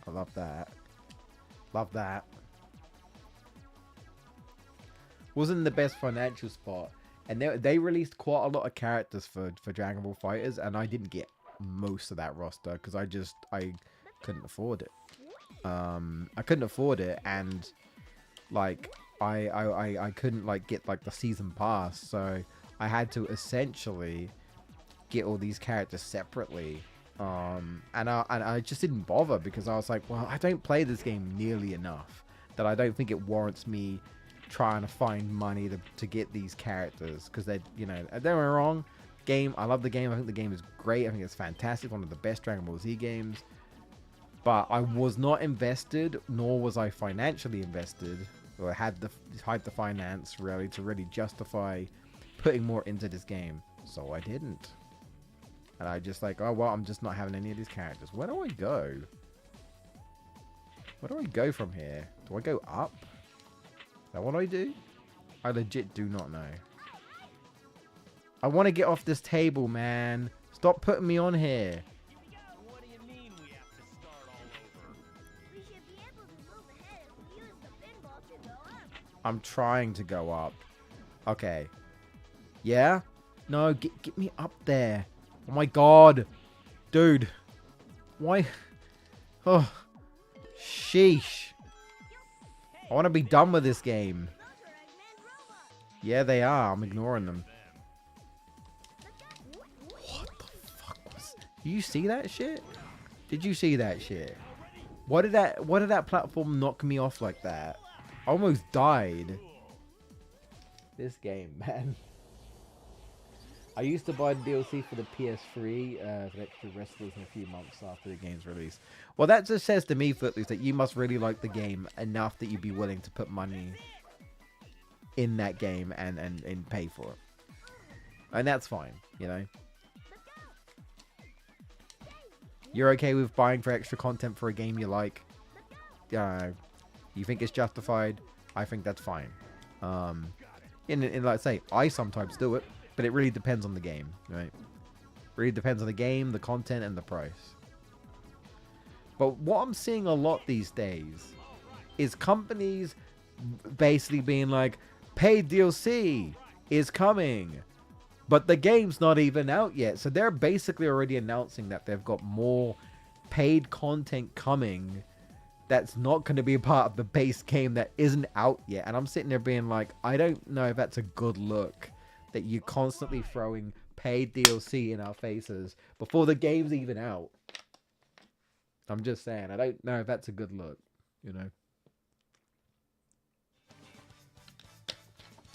love that. Love that. Wasn't in the best financial spot, and they released quite a lot of characters for Dragon Ball FighterZ, and I didn't get most of that roster because I couldn't afford it. I couldn't afford it, and like I couldn't like get like the season pass, so I had to essentially get all these characters separately. And I just didn't bother because I was like, well, I don't play this game nearly enough that I don't think it warrants me trying to find money to get these characters, because they, you know, don't get me wrong, game, I love the game, I think the game is great, I think it's fantastic, one of the best Dragon Ball Z games, but I was not invested, nor was I financially invested, or had the finance really to really justify putting more into this game, so I didn't. And I just like, oh well, I'm just not having any of these characters. Where do I go? Where do I go from here? Do I go up? Is that what I do? I legit do not know. I want to get off this table, man. Stop putting me on here. What do you mean we have to start all over? We should be able to move ahead if we use the pinball to go up. I'm trying to go up. Okay. Yeah? No, get me up there. Oh my god. Dude. Why? Oh. Sheesh. Hey, I want to be done with this game. Yeah, they are. I'm ignoring them. What the fuck was... Did you see that shit? Did you see that shit? Why did that platform knock me off like that? I almost died. This game, man. I used to buy the DLC for the PS3 for extra wrestlers in a few months after the game's release. Well, that just says to me, Footloose, that you must really like the game enough that you'd be willing to put money in that game and pay for it. And that's fine, you know. You're okay with buying for extra content for a game you like. You think it's justified. I think that's fine. And like I say, I sometimes do it, but it really depends on the game, right? Really depends on the game, the content, and the price. But what I'm seeing a lot these days is companies basically being like, paid DLC is coming, but the game's not even out yet. So they're basically already announcing that they've got more paid content coming that's not going to be a part of the base game that isn't out yet. And I'm sitting there being like, I don't know if that's a good look, that you're constantly throwing paid DLC in our faces before the game's even out. I'm just saying, I don't know if that's a good look, you know.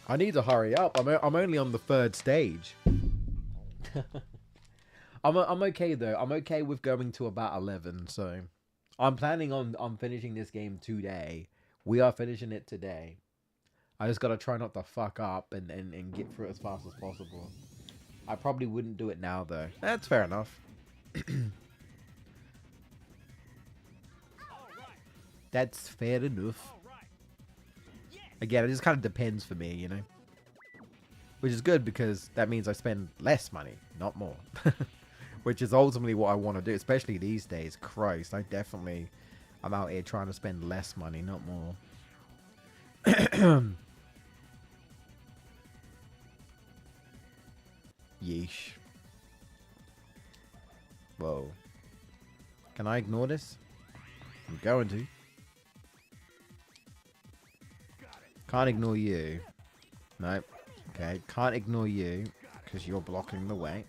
I need to hurry up. I'm only on the 3rd stage. I'm okay though. I'm okay with going to about 11. So I'm planning on finishing this game today. We are finishing it today. I just gotta try not to fuck up and get through it as fast as possible. I probably wouldn't do it now though. That's fair enough. That's fair enough. Again, it just kind of depends for me, you know. Which is good because that means I spend less money, not more. Which is ultimately what I want to do, especially these days. Christ, I'm out here trying to spend less money, not more. Yeesh. Whoa. Can I ignore this? I'm going to. Can't ignore you. Nope. Okay, can't ignore you because you're blocking the way.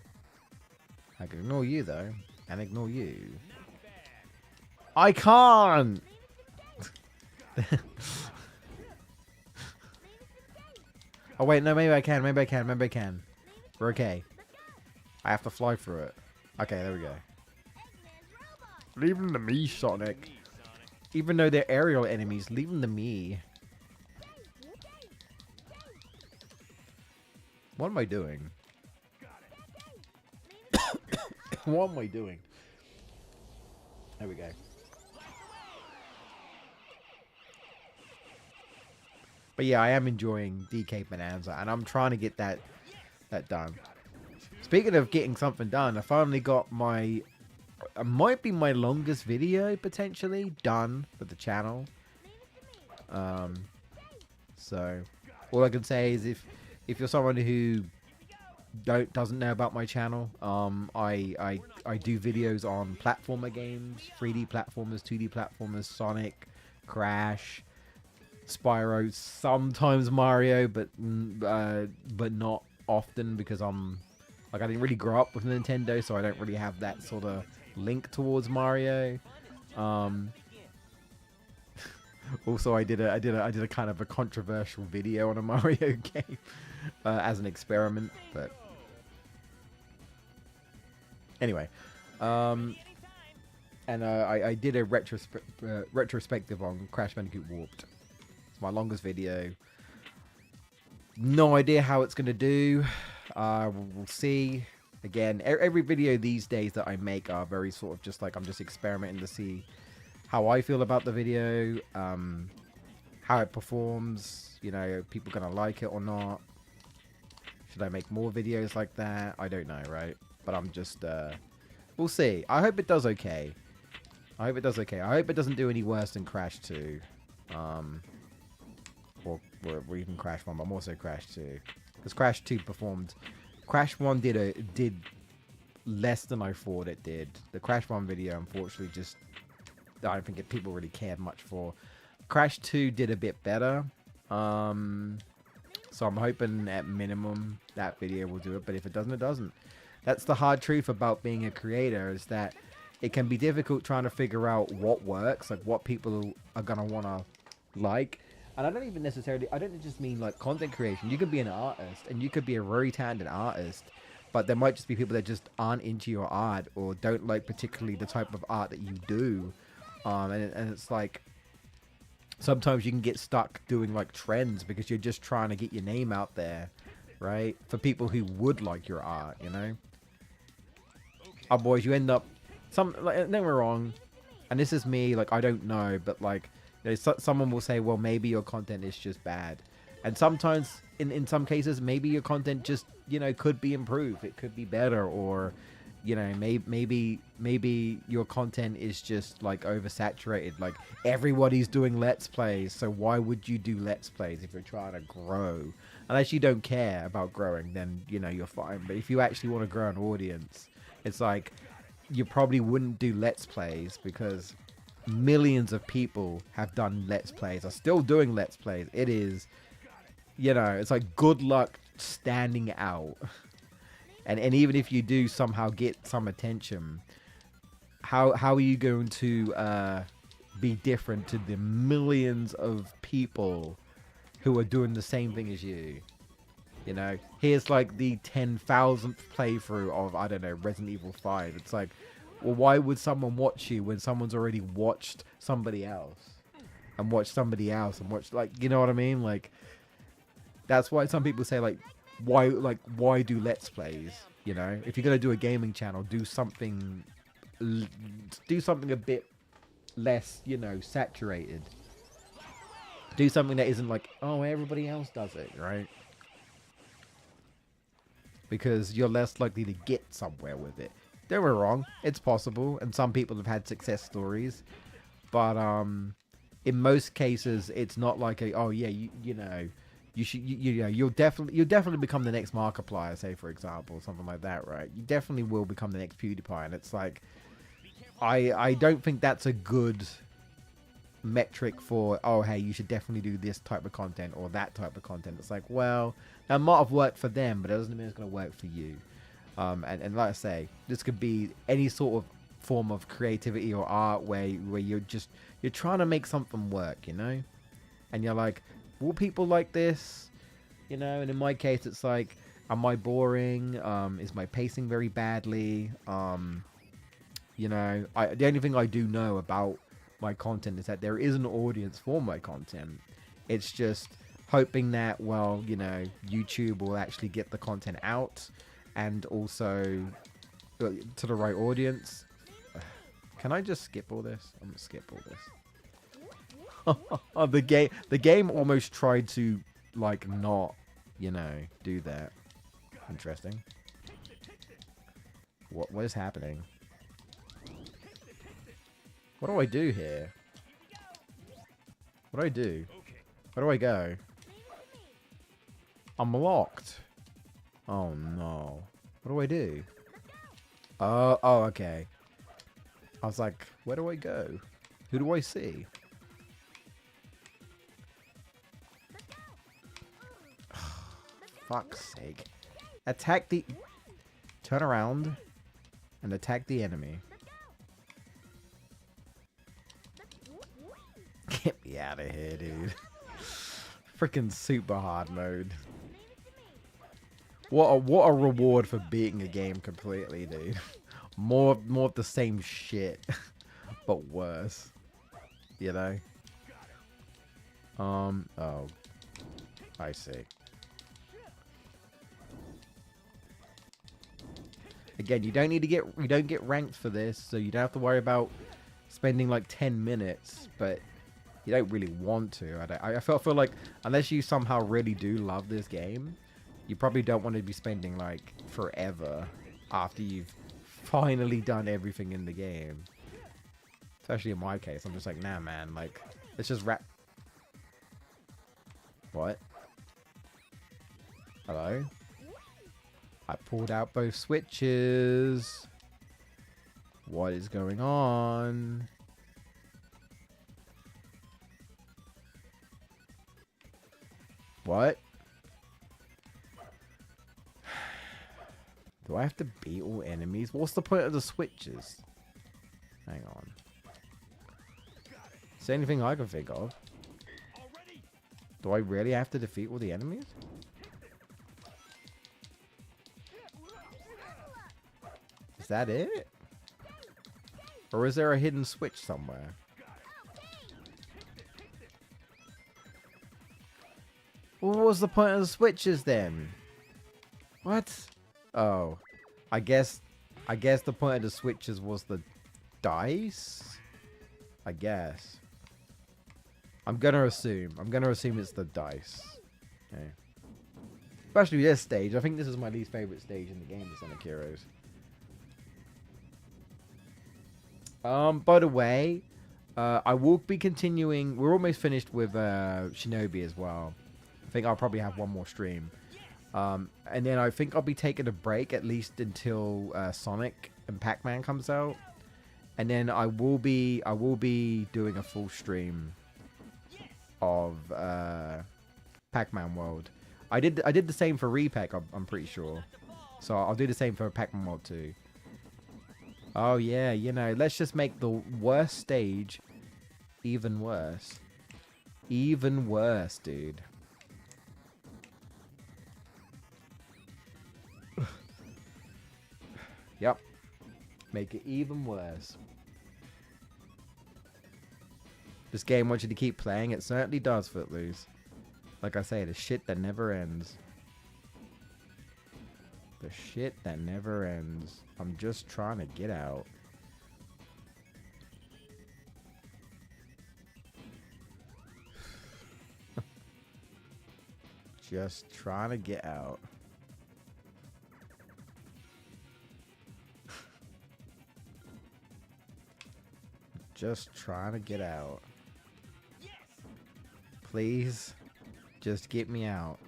I can ignore you though, and ignore you. I can't! Oh wait, no, maybe I can, maybe I can, maybe I can. We're okay. I have to fly through it. Okay, there we go. Leave them to me, Sonic. Even though they're aerial enemies, leave them to me. What am I doing? What am I doing? There we go. But yeah, I am enjoying DK Bonanza, and I'm trying to get that done. Speaking of getting something done, I finally got my... It might be my longest video, potentially, done for the channel. So, all I can say is if you're someone who doesn't know about my channel, I do videos on platformer games, 3D platformers, 2D platformers, Sonic, Crash, Spyro, sometimes Mario, but not often because I didn't really grow up with Nintendo, so I don't really have that sort of link towards Mario. Also, I did a kind of a controversial video on a Mario game as an experiment, but anyway, and I did a retrospective on Crash Bandicoot Warped. It's my longest video. No idea how it's gonna do. We'll see. Again, every video these days that I make are very sort of just like I'm just experimenting to see how I feel about the video, how it performs, you know, people gonna like it or not. Should I make more videos like that? I don't know, right? But I'm just, we'll see. I hope it does okay. I hope it does okay. I hope it doesn't do any worse than Crash 2. Or even Crash 1, but more so Crash 2. Because Crash 2 performed... Crash 1 did less than I thought it did. The Crash 1 video, unfortunately, just... I don't think people really cared much for. Crash 2 did a bit better. So I'm hoping at minimum that video will do it. But if it doesn't, it doesn't. That's the hard truth about being a creator, is that it can be difficult trying to figure out what works, like what people are going to want to like. And I don't even necessarily, I don't just mean like content creation. You could be an artist and you could be a very talented artist, but there might just be people that just aren't into your art or don't like particularly the type of art that you do. And it's like, sometimes you can get stuck doing like trends because you're just trying to get your name out there, right? For people who would like your art, you know? Oh, boys, you end up, like, don't get me wrong, and this is me, like, I don't know, but like, you know, someone will say, well, maybe your content is just bad. And sometimes, in some cases, maybe your content just, you know, could be improved. It could be better, or, you know, maybe your content is just like oversaturated. Like, everybody's doing Let's Plays, so why would you do Let's Plays if you're trying to grow? Unless you don't care about growing, then, you know, you're fine. But if you actually want to grow an audience, it's like, you probably wouldn't do Let's Plays because millions of people have done Let's Plays, are still doing Let's Plays. It is, you know, it's like good luck standing out. And even if you do somehow get some attention, how are you going to be different to the millions of people who are doing the same thing as you? You know, here's like the 10,000th playthrough of, I don't know, Resident Evil 5. It's like, well, why would someone watch you when someone's already watched somebody else? And watched somebody else and watched, like, you know what I mean? Like, that's why some people say, like, why do Let's Plays? You know, if you're going to do a gaming channel, do something a bit less, you know, saturated. Do something that isn't like, oh, everybody else does it, right? Because you're less likely to get somewhere with it. Don't get me wrong, it's possible, and some people have had success stories, but in most cases, it's not like a, oh yeah, you know, you'll definitely become the next Markiplier, say for example, something like that, right? You definitely will become the next PewDiePie, and it's like, I don't think that's a good metric for, oh hey, you should definitely do this type of content or that type of content. It's like, well, that might have worked for them, but it doesn't mean it's going to work for you. And like I say, this could be any sort of form of creativity or art where you're trying to make something work, you know? And you're like, will people like this? You know, and in my case, it's like, am I boring? Is my pacing very badly? You know, the only thing I do know about my content is that there is an audience for my content. It's just hoping that, well, you know, YouTube will actually get the content out and also to the right audience. Can I just skip all this? I'm gonna skip all this. Oh, the game almost tried to like not, you know, do that. Interesting. What is happening? What do I do here? What do I do? Where do I go? I'm locked. Oh no. What do I do? Oh, okay. I was like, where do I go? Who do I see? Fuck's sake. Attack the... Turn around and attack the enemy. Get me out of here, dude. Freaking super hard mode. What a reward for beating a game completely, dude. More of the same shit, but worse. You know? Oh. I see. Again, you don't get ranked for this, so you don't have to worry about spending like 10 minutes, but you don't really want to. I feel like unless you somehow really do love this game, you probably don't want to be spending like forever after you've finally done everything in the game. Especially in my case, I'm just like, nah, man, like, let's just wrap. What? Hello? I pulled out both switches. What is going on? Do I have to beat all enemies? What's the point of the switches? Hang on. Is there anything I can think of? Do I really have to defeat all the enemies? Is that it? Or is there a hidden switch somewhere? Well, what was the point of the switches then? What? Oh, I guess the point of the switches was the dice? I guess. I'm gonna assume it's the dice. Okay. Especially this stage. I think this is my least favorite stage in the game, the Sonic Heroes. By the way, I will be continuing. We're almost finished with Shinobi as well. I think I'll probably have one more stream. And then I think I'll be taking a break at least until Sonic and Pac-Man comes out. And then I will be doing a full stream of Pac-Man World. I did the same for Repack, I'm pretty sure. So I'll do the same for Pac-Man World too. Oh yeah, you know, let's just make the worst stage even worse. Even worse, dude. Yep. Make it even worse. This game wants you to keep playing. It certainly does, Footloose. Like I say, the shit that never ends. The shit that never ends. I'm just trying to get out. Just trying to get out. Just trying to get out. Please, just get me out.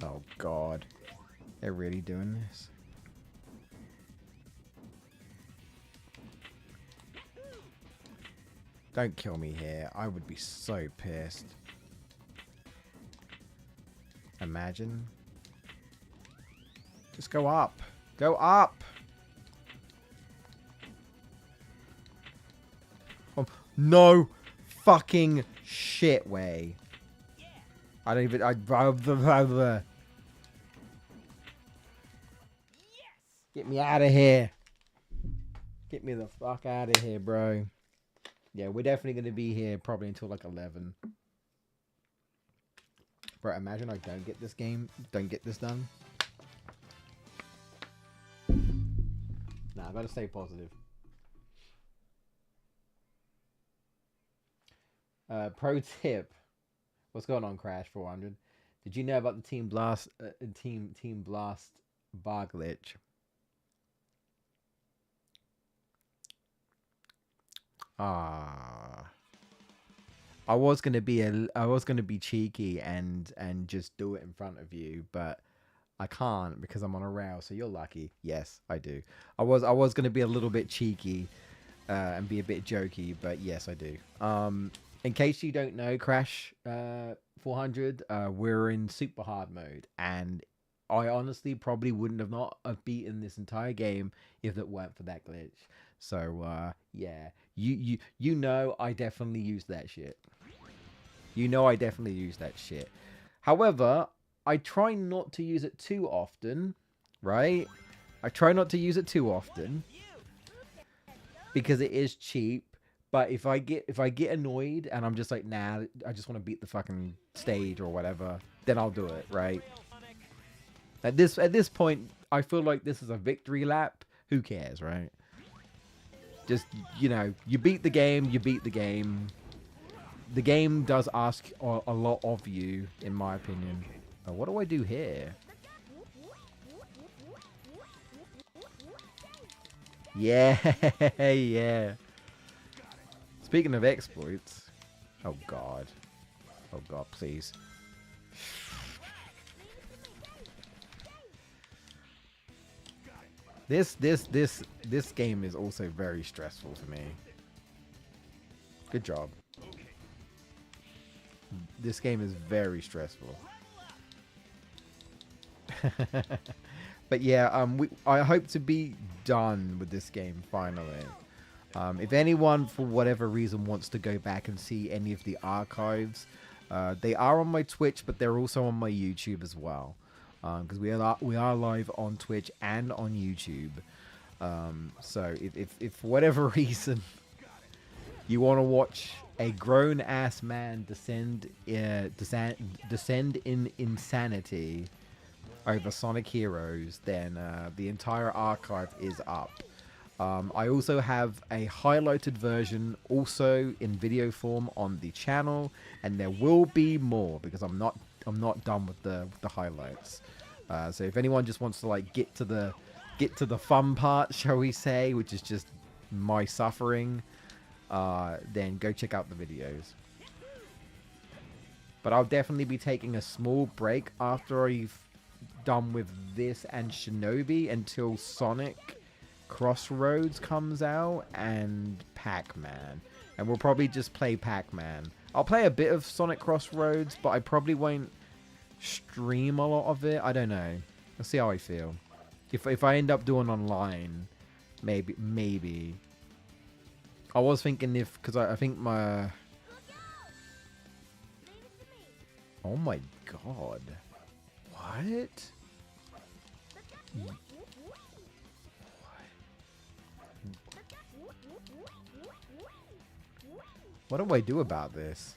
Oh God, they're really doing this? Don't kill me here. I would be so pissed. Imagine. Just go up. Go up. Oh, no fucking shit way. I don't even. Get me out of here. Get me the fuck out of here, bro. Yeah, we're definitely going to be here probably until like 11. Bro, imagine I don't get this this done. Nah, I gotta stay positive. Pro tip. What's going on, Crash 400? Did you know about the Team Blast Team Blast bar glitch? I was gonna be cheeky and just do it in front of you, but I can't because I'm on a rail. So you're lucky. Yes, I do. I was gonna be a little bit cheeky and be a bit jokey, but yes, I do. In case you don't know, Crash 400, we're in super hard mode, and I honestly probably wouldn't have not have beaten this entire game if it weren't for that glitch. So yeah, you know I definitely used that shit. You know I definitely use that shit. However, I try not to use it too often, right? I try not to use it too often because it is cheap. But if I get annoyed and I'm just like, nah, I just want to beat the fucking stage or whatever, then I'll do it, right? At this point, I feel like this is a victory lap. Who cares, right? Just, you know, you beat the game, you beat the game. The game does ask a lot of you, in my opinion. What do I do here? Yeah, yeah. Speaking of exploits. Oh, God. Oh, God, please. This game is also very stressful for me. Good job. This game is very stressful. But yeah, I hope to be done with this game finally. If anyone, for whatever reason, wants to go back and see any of the archives, they are on my Twitch, but they're also on my YouTube as well. Because we are live on Twitch and on YouTube. So if for whatever reason you want to watch a grown-ass man descend in insanity over Sonic Heroes, then the entire archive is up. I also have a highlighted version also in video form on the channel, and there will be more because I'm not done with the highlights. So if anyone just wants to like get to the fun part, shall we say, which is just my suffering, then go check out the videos. But I'll definitely be taking a small break after I've done with this and Shinobi until Sonic Crossroads comes out and Pac-Man. And we'll probably just play Pac-Man. I'll play a bit of Sonic Crossroads, but I probably won't stream a lot of it. I don't know. I'll see how I feel. If I end up doing online, maybe. I was thinking because I think my... Oh my god. What? What do I do about this?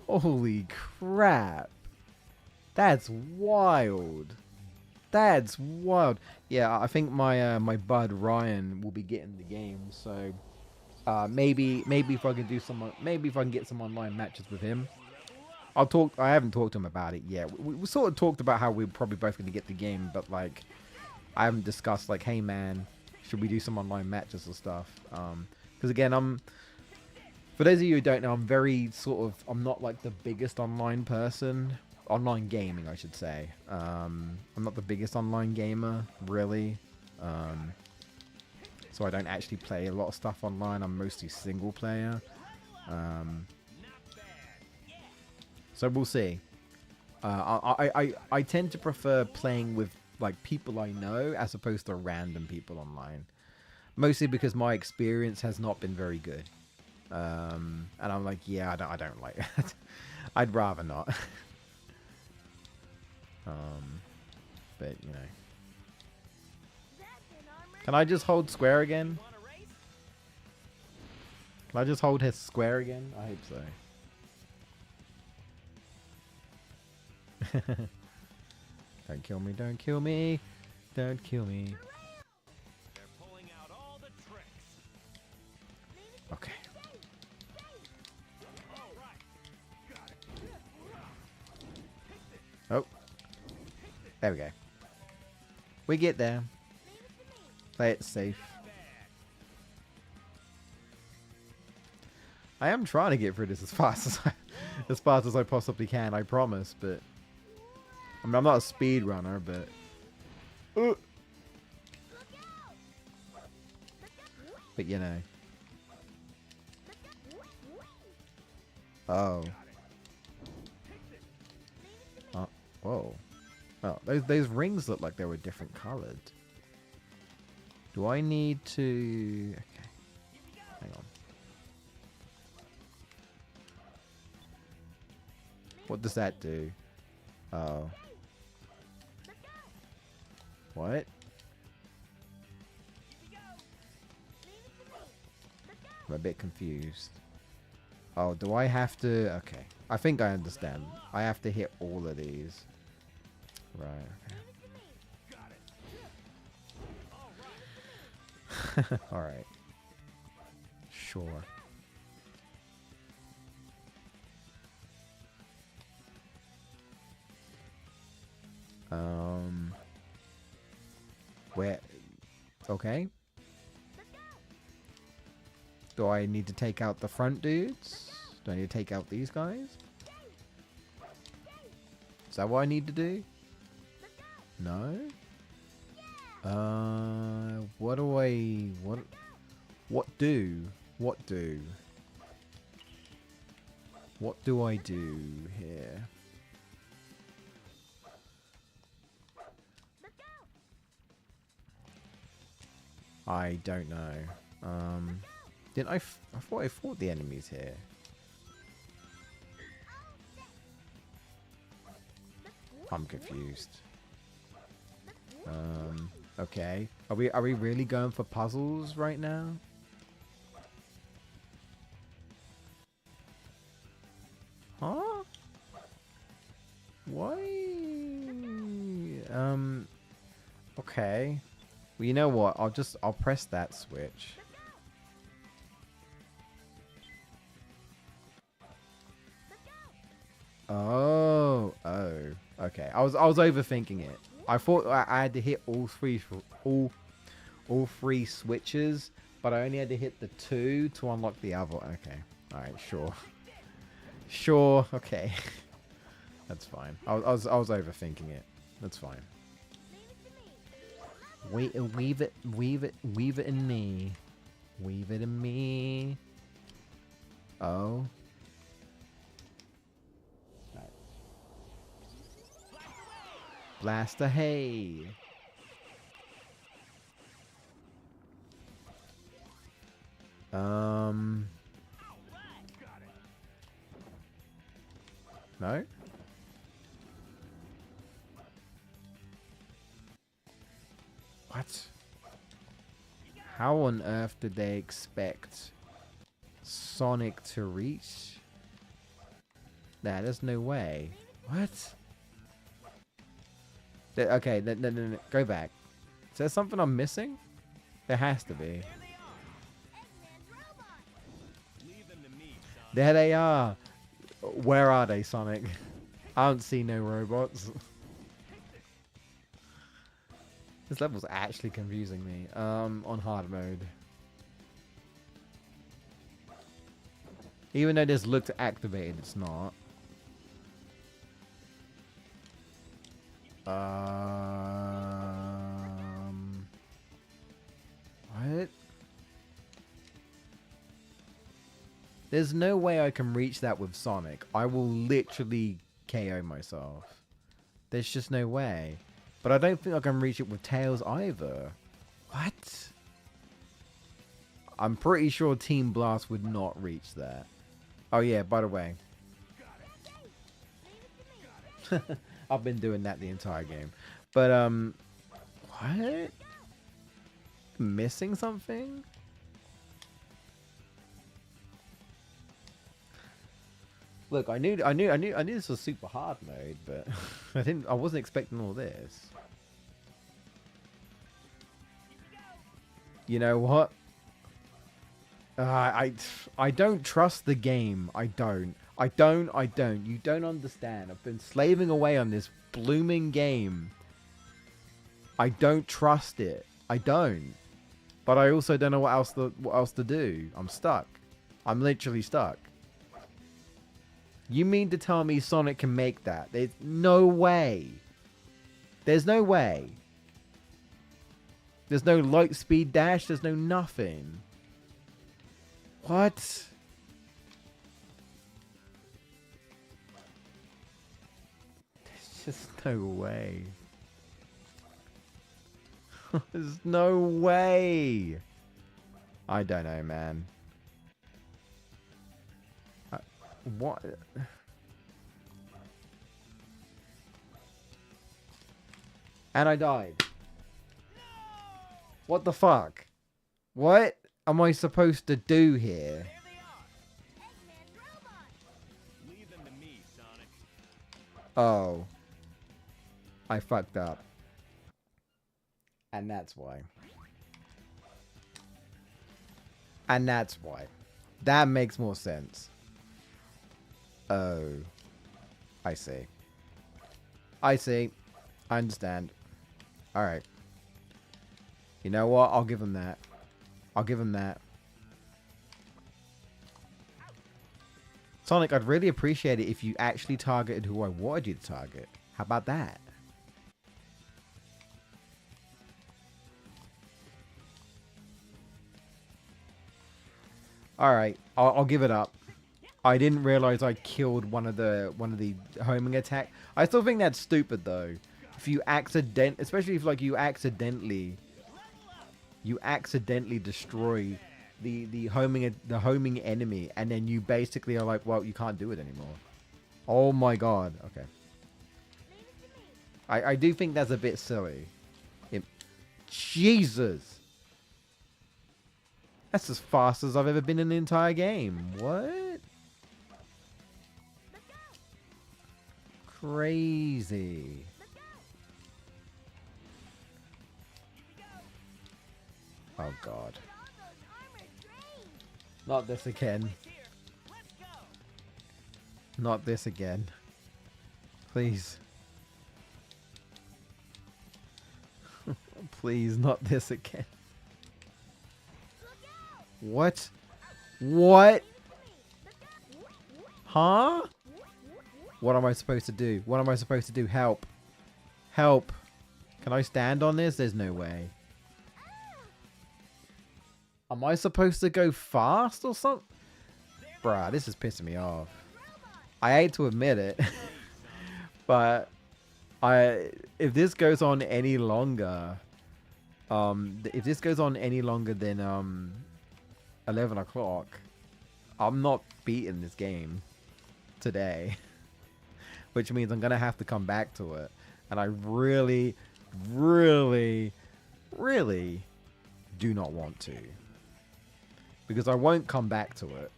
Holy crap. That's wild. That's wild. Yeah, I think my my bud Ryan will be getting the game, so maybe if I can do some, maybe if I can get some online matches with him. I haven't talked to him about it yet. We sort of talked about how we're probably both going to get the game, but like I haven't discussed like, hey man, should we do some online matches or stuff? Because again, for those of you who don't know, I'm not like the biggest online person. Online gaming, I should say. I'm not the biggest online gamer, really. So I don't actually play a lot of stuff online. I'm mostly single player. So we'll see. I tend to prefer playing with like people I know as opposed to random people online. Mostly because my experience has not been very good. And I'm like, yeah, I don't like that. I'd rather not. But you know. Can I just hold square again? Can I just hold his square again? I hope so. Don't kill me, don't kill me. Don't kill me. They're pulling out all the tricks. Okay. All right. Got it. Oh. There we go. We get there. Play it safe. I am trying to get through this as fast as I possibly can, I promise, but I mean, I'm not a speed runner, but you know. Oh. Whoa. Oh, those rings look like they were different colored. Do I need to... Okay. Hang on. What does that do? Oh. What? I'm a bit confused. Oh, do I have to... Okay. I think I understand. I have to hit all of these. Right, okay. Alright. Sure. Where... Okay. Do I need to take out the front dudes? Do I need to take out these guys? Is that what I need to do? No? What do I... What do? What do? What do I do here? I don't know. Didn't I thought I fought the enemies here. I'm confused. Okay. Are we really going for puzzles right now? Huh? Why? Okay. Well, you know what? I'll press that switch. Oh, okay. I was overthinking it. I thought I had to hit all three switches, but I only had to hit the 2 to unlock the other. Okay. All right, sure. Sure, okay. That's fine. I was overthinking it. That's fine. Weave it in me. Weave it in me. Oh. Blast the hay. No? What? How on earth did they expect Sonic to reach? Nah, there's no way. What? Okay, no, go back. Is there something I'm missing? There has to be. There they are. Where are they, Sonic? I don't see no robots. This level's actually confusing me. On hard mode. Even though this looked activated, it's not. What? There's no way I can reach that with Sonic. I will literally KO myself. There's just no way. But I don't think I can reach it with Tails either. What? I'm pretty sure Team Blast would not reach that. Oh yeah, by the way. I've been doing that the entire game. But, what? Missing something? Look, I knew this was super hard mode, but I wasn't expecting all this. You know what? I don't trust the game. I don't. You don't understand. I've been slaving away on this blooming game. I don't trust it. I don't. But I also don't know what else to do. I'm stuck. I'm literally stuck. You mean to tell me Sonic can make that? There's no way. There's no way. There's no light speed dash. There's no nothing. What? There's just no way. There's no way. I don't know, man. What? And I died. What the fuck? What am I supposed to do here? Leave them to me, Sonic. Oh. I fucked up. And that's why. And that's why. That makes more sense. Oh. I see. I see. I understand. Alright. You know what? I'll give him that. I'll give him that. Sonic, I'd really appreciate it if you actually targeted who I wanted you to target. How about that? All right, I'll give it up. I didn't realize I killed one of the homing attack. I still think that's stupid though. If you especially if like you accidentally destroy the homing enemy, and then you basically are like, well, you can't do it anymore. Oh my god. Okay. I do think that's a bit silly. Jesus. That's as fast as I've ever been in the entire game. What? Crazy. Oh god. Not this again. Not this again. Please. Please, not this again. What? What? Huh? What am I supposed to do? What am I supposed to do? Help. Help. Can I stand on this? There's no way. Am I supposed to go fast or something? Bruh, this is pissing me off. I hate to admit it. But if this goes on any longer, if this goes on any longer than 11 o'clock, I'm not beating this game today. Which means I'm gonna have to come back to it. And I really, really, really do not want to. Because I won't come back to it.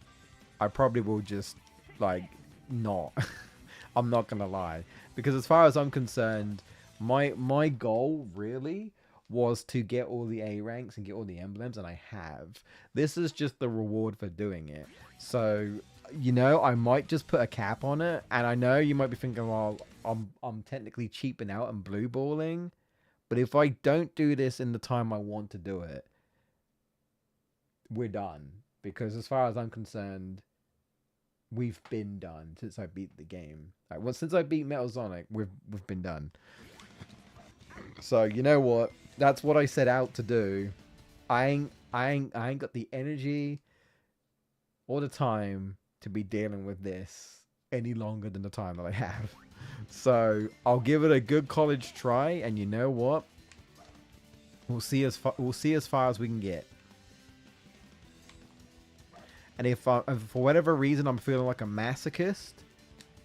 I probably will just, like, not. I'm not gonna lie. Because as far as I'm concerned, my goal, really, was to get all the A ranks and get all the emblems, and I have. This is just the reward for doing it. So, you know, I might just put a cap on it, and I know you might be thinking, well, I'm technically cheaping out and blue balling, but if I don't do this in the time I want to do it, we're done. Because as far as I'm concerned, we've been done since I beat the game. Like, well, since I beat Metal Sonic, we've been done. So, you know what? That's what I set out to do. I ain't got the energy or the time to be dealing with this any longer than the time that I have. So, I'll give it a good college try, and you know what? We'll see as far as we can get. And if for whatever reason I'm feeling like a masochist,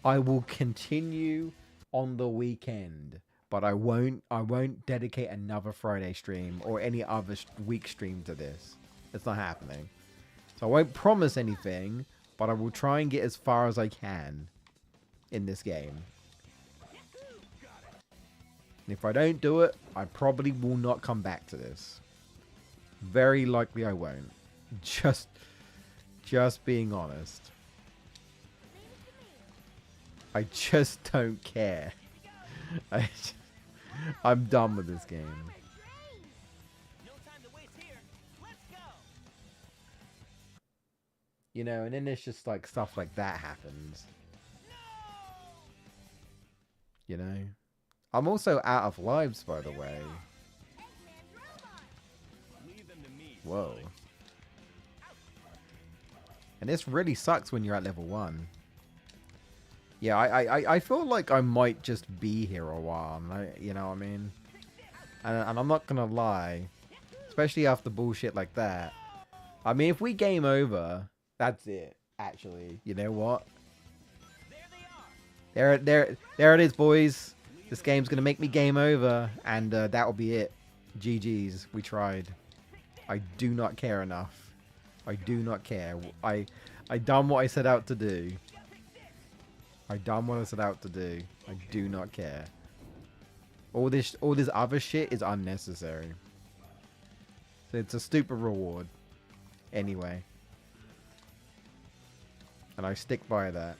I will continue on the weekend. But I won't dedicate another Friday stream or any other week stream to this. It's not happening. So I won't promise anything, but I will try and get as far as I can in this game. And if I don't do it, I probably will not come back to this. Very likely I won't. Just being honest. I just don't care. I'm done with this game. No time to waste here. Let's go. You know, and then there's just like stuff like that happens. You know? I'm also out of lives, by the way. Leave them to me. Whoa. And this really sucks when you're at level 1. Yeah, I feel like I might just be here a while, you know what I mean? And I'm not gonna lie, especially after bullshit like that. I mean, if we game over, that's it, actually. You know what? There it is, boys. This game's gonna make me game over, and that will be it. GG's, we tried. I do not care enough. I do not care. I done what I set out to do. I done what I set out to do. I do not care. All this other shit is unnecessary. So it's a stupid reward. Anyway. And I stick by that.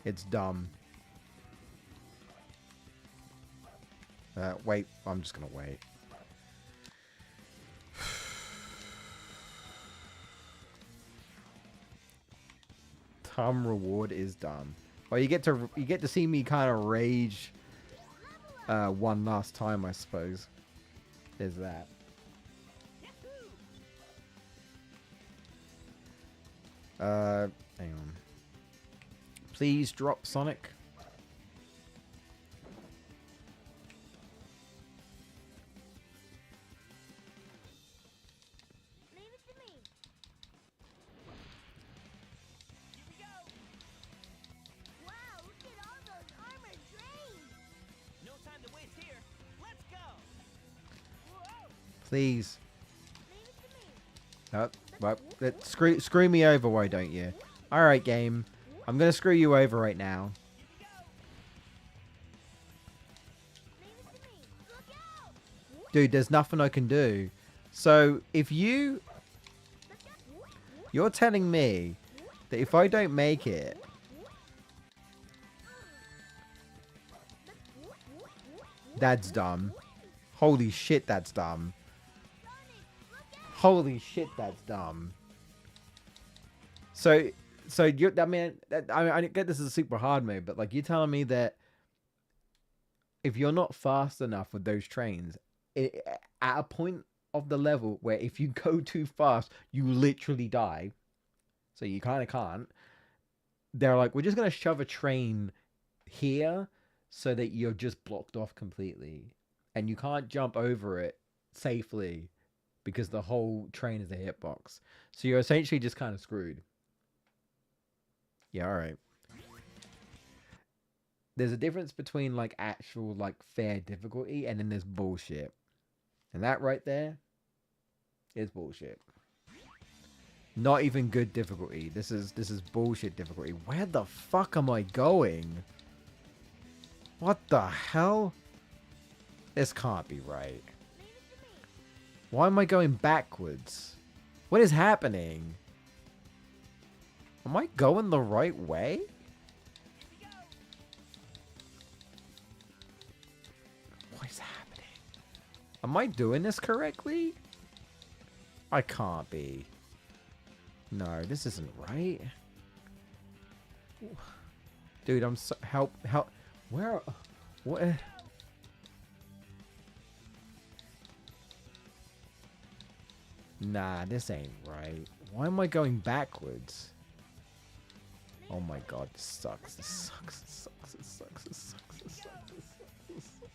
It's dumb. Wait. I'm just gonna wait. Reward is done. Well, you get to see me kind of rage one last time, I suppose. There's that. Hang on. Please drop Sonic. Leave it to me. Here we go. Wow, look at all those armored trains. No time to waste here. Let's go. Whoa. Please. Leave it to me. Oh, well, screw me over, why don't you? Alright, game. I'm gonna screw you over right now. Leave it to me. Look out. Dude, there's nothing I can do. So, if you're telling me that if I don't make it, that's dumb. Holy shit, that's dumb. Holy shit, that's dumb. So you, I mean, I get this is a super hard mode, but like you're telling me that if you're not fast enough with those trains, at a point of the level where if you go too fast, you literally die. So you kind of can't. They're like, we're just gonna shove a train here so that you're just blocked off completely, and you can't jump over it safely because the whole train is a hitbox. So you're essentially just kind of screwed. Yeah, alright. There's a difference between like actual like fair difficulty and then there's bullshit. And that right there is bullshit. Not even good difficulty. This is bullshit difficulty. Where the fuck am I going? What the hell? This can't be right. Why am I going backwards? What is happening? Am I going the right way? What is happening? Am I doing this correctly? I can't be. No, this isn't right. Dude, I'm so... Help. Where... What... Nah, this ain't right. Why am I going backwards? Oh my god, this sucks. This sucks. This sucks. This sucks. This sucks. This sucks. This sucks. This sucks.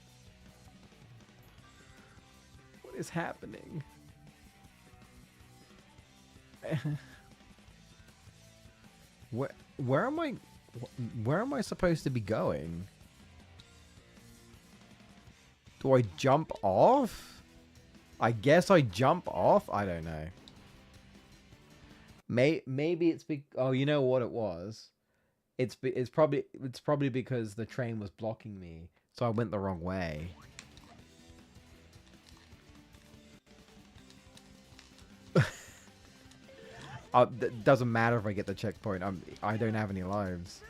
What is happening? Where am I supposed to be going? Do I jump off? I guess I jump off? I don't know. Maybe it's oh, you know what it was? It's probably because the train was blocking me, so I went the wrong way. Doesn't matter if I get the checkpoint. I don't have any lives.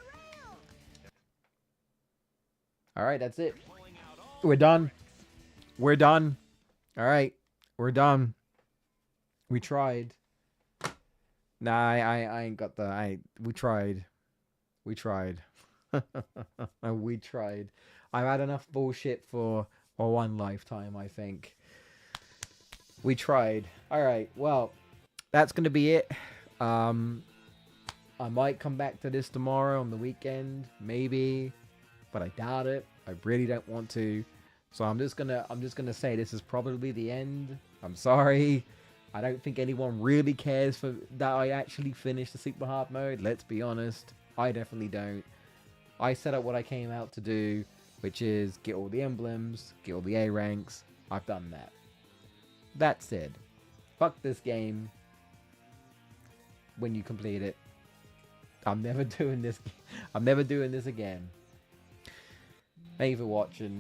All right, that's it. We're done. We're done. All right, we're done. We tried. Nah, I ain't got the... We tried. We tried. We tried. I've had enough bullshit for one lifetime, I think. We tried. Alright, well, that's going to be it. I might come back to this tomorrow on the weekend, maybe, but I doubt it. I really don't want to. So I'm just gonna say this is probably the end. I'm sorry. I don't think anyone really cares for that I actually finished the super hard mode. Let's be honest. I definitely don't. I set up what I came out to do, which is get all the emblems, get all the A ranks. I've done that. That said, fuck this game. When you complete it, I'm never doing this. I'm never doing this again. Thank you for watching.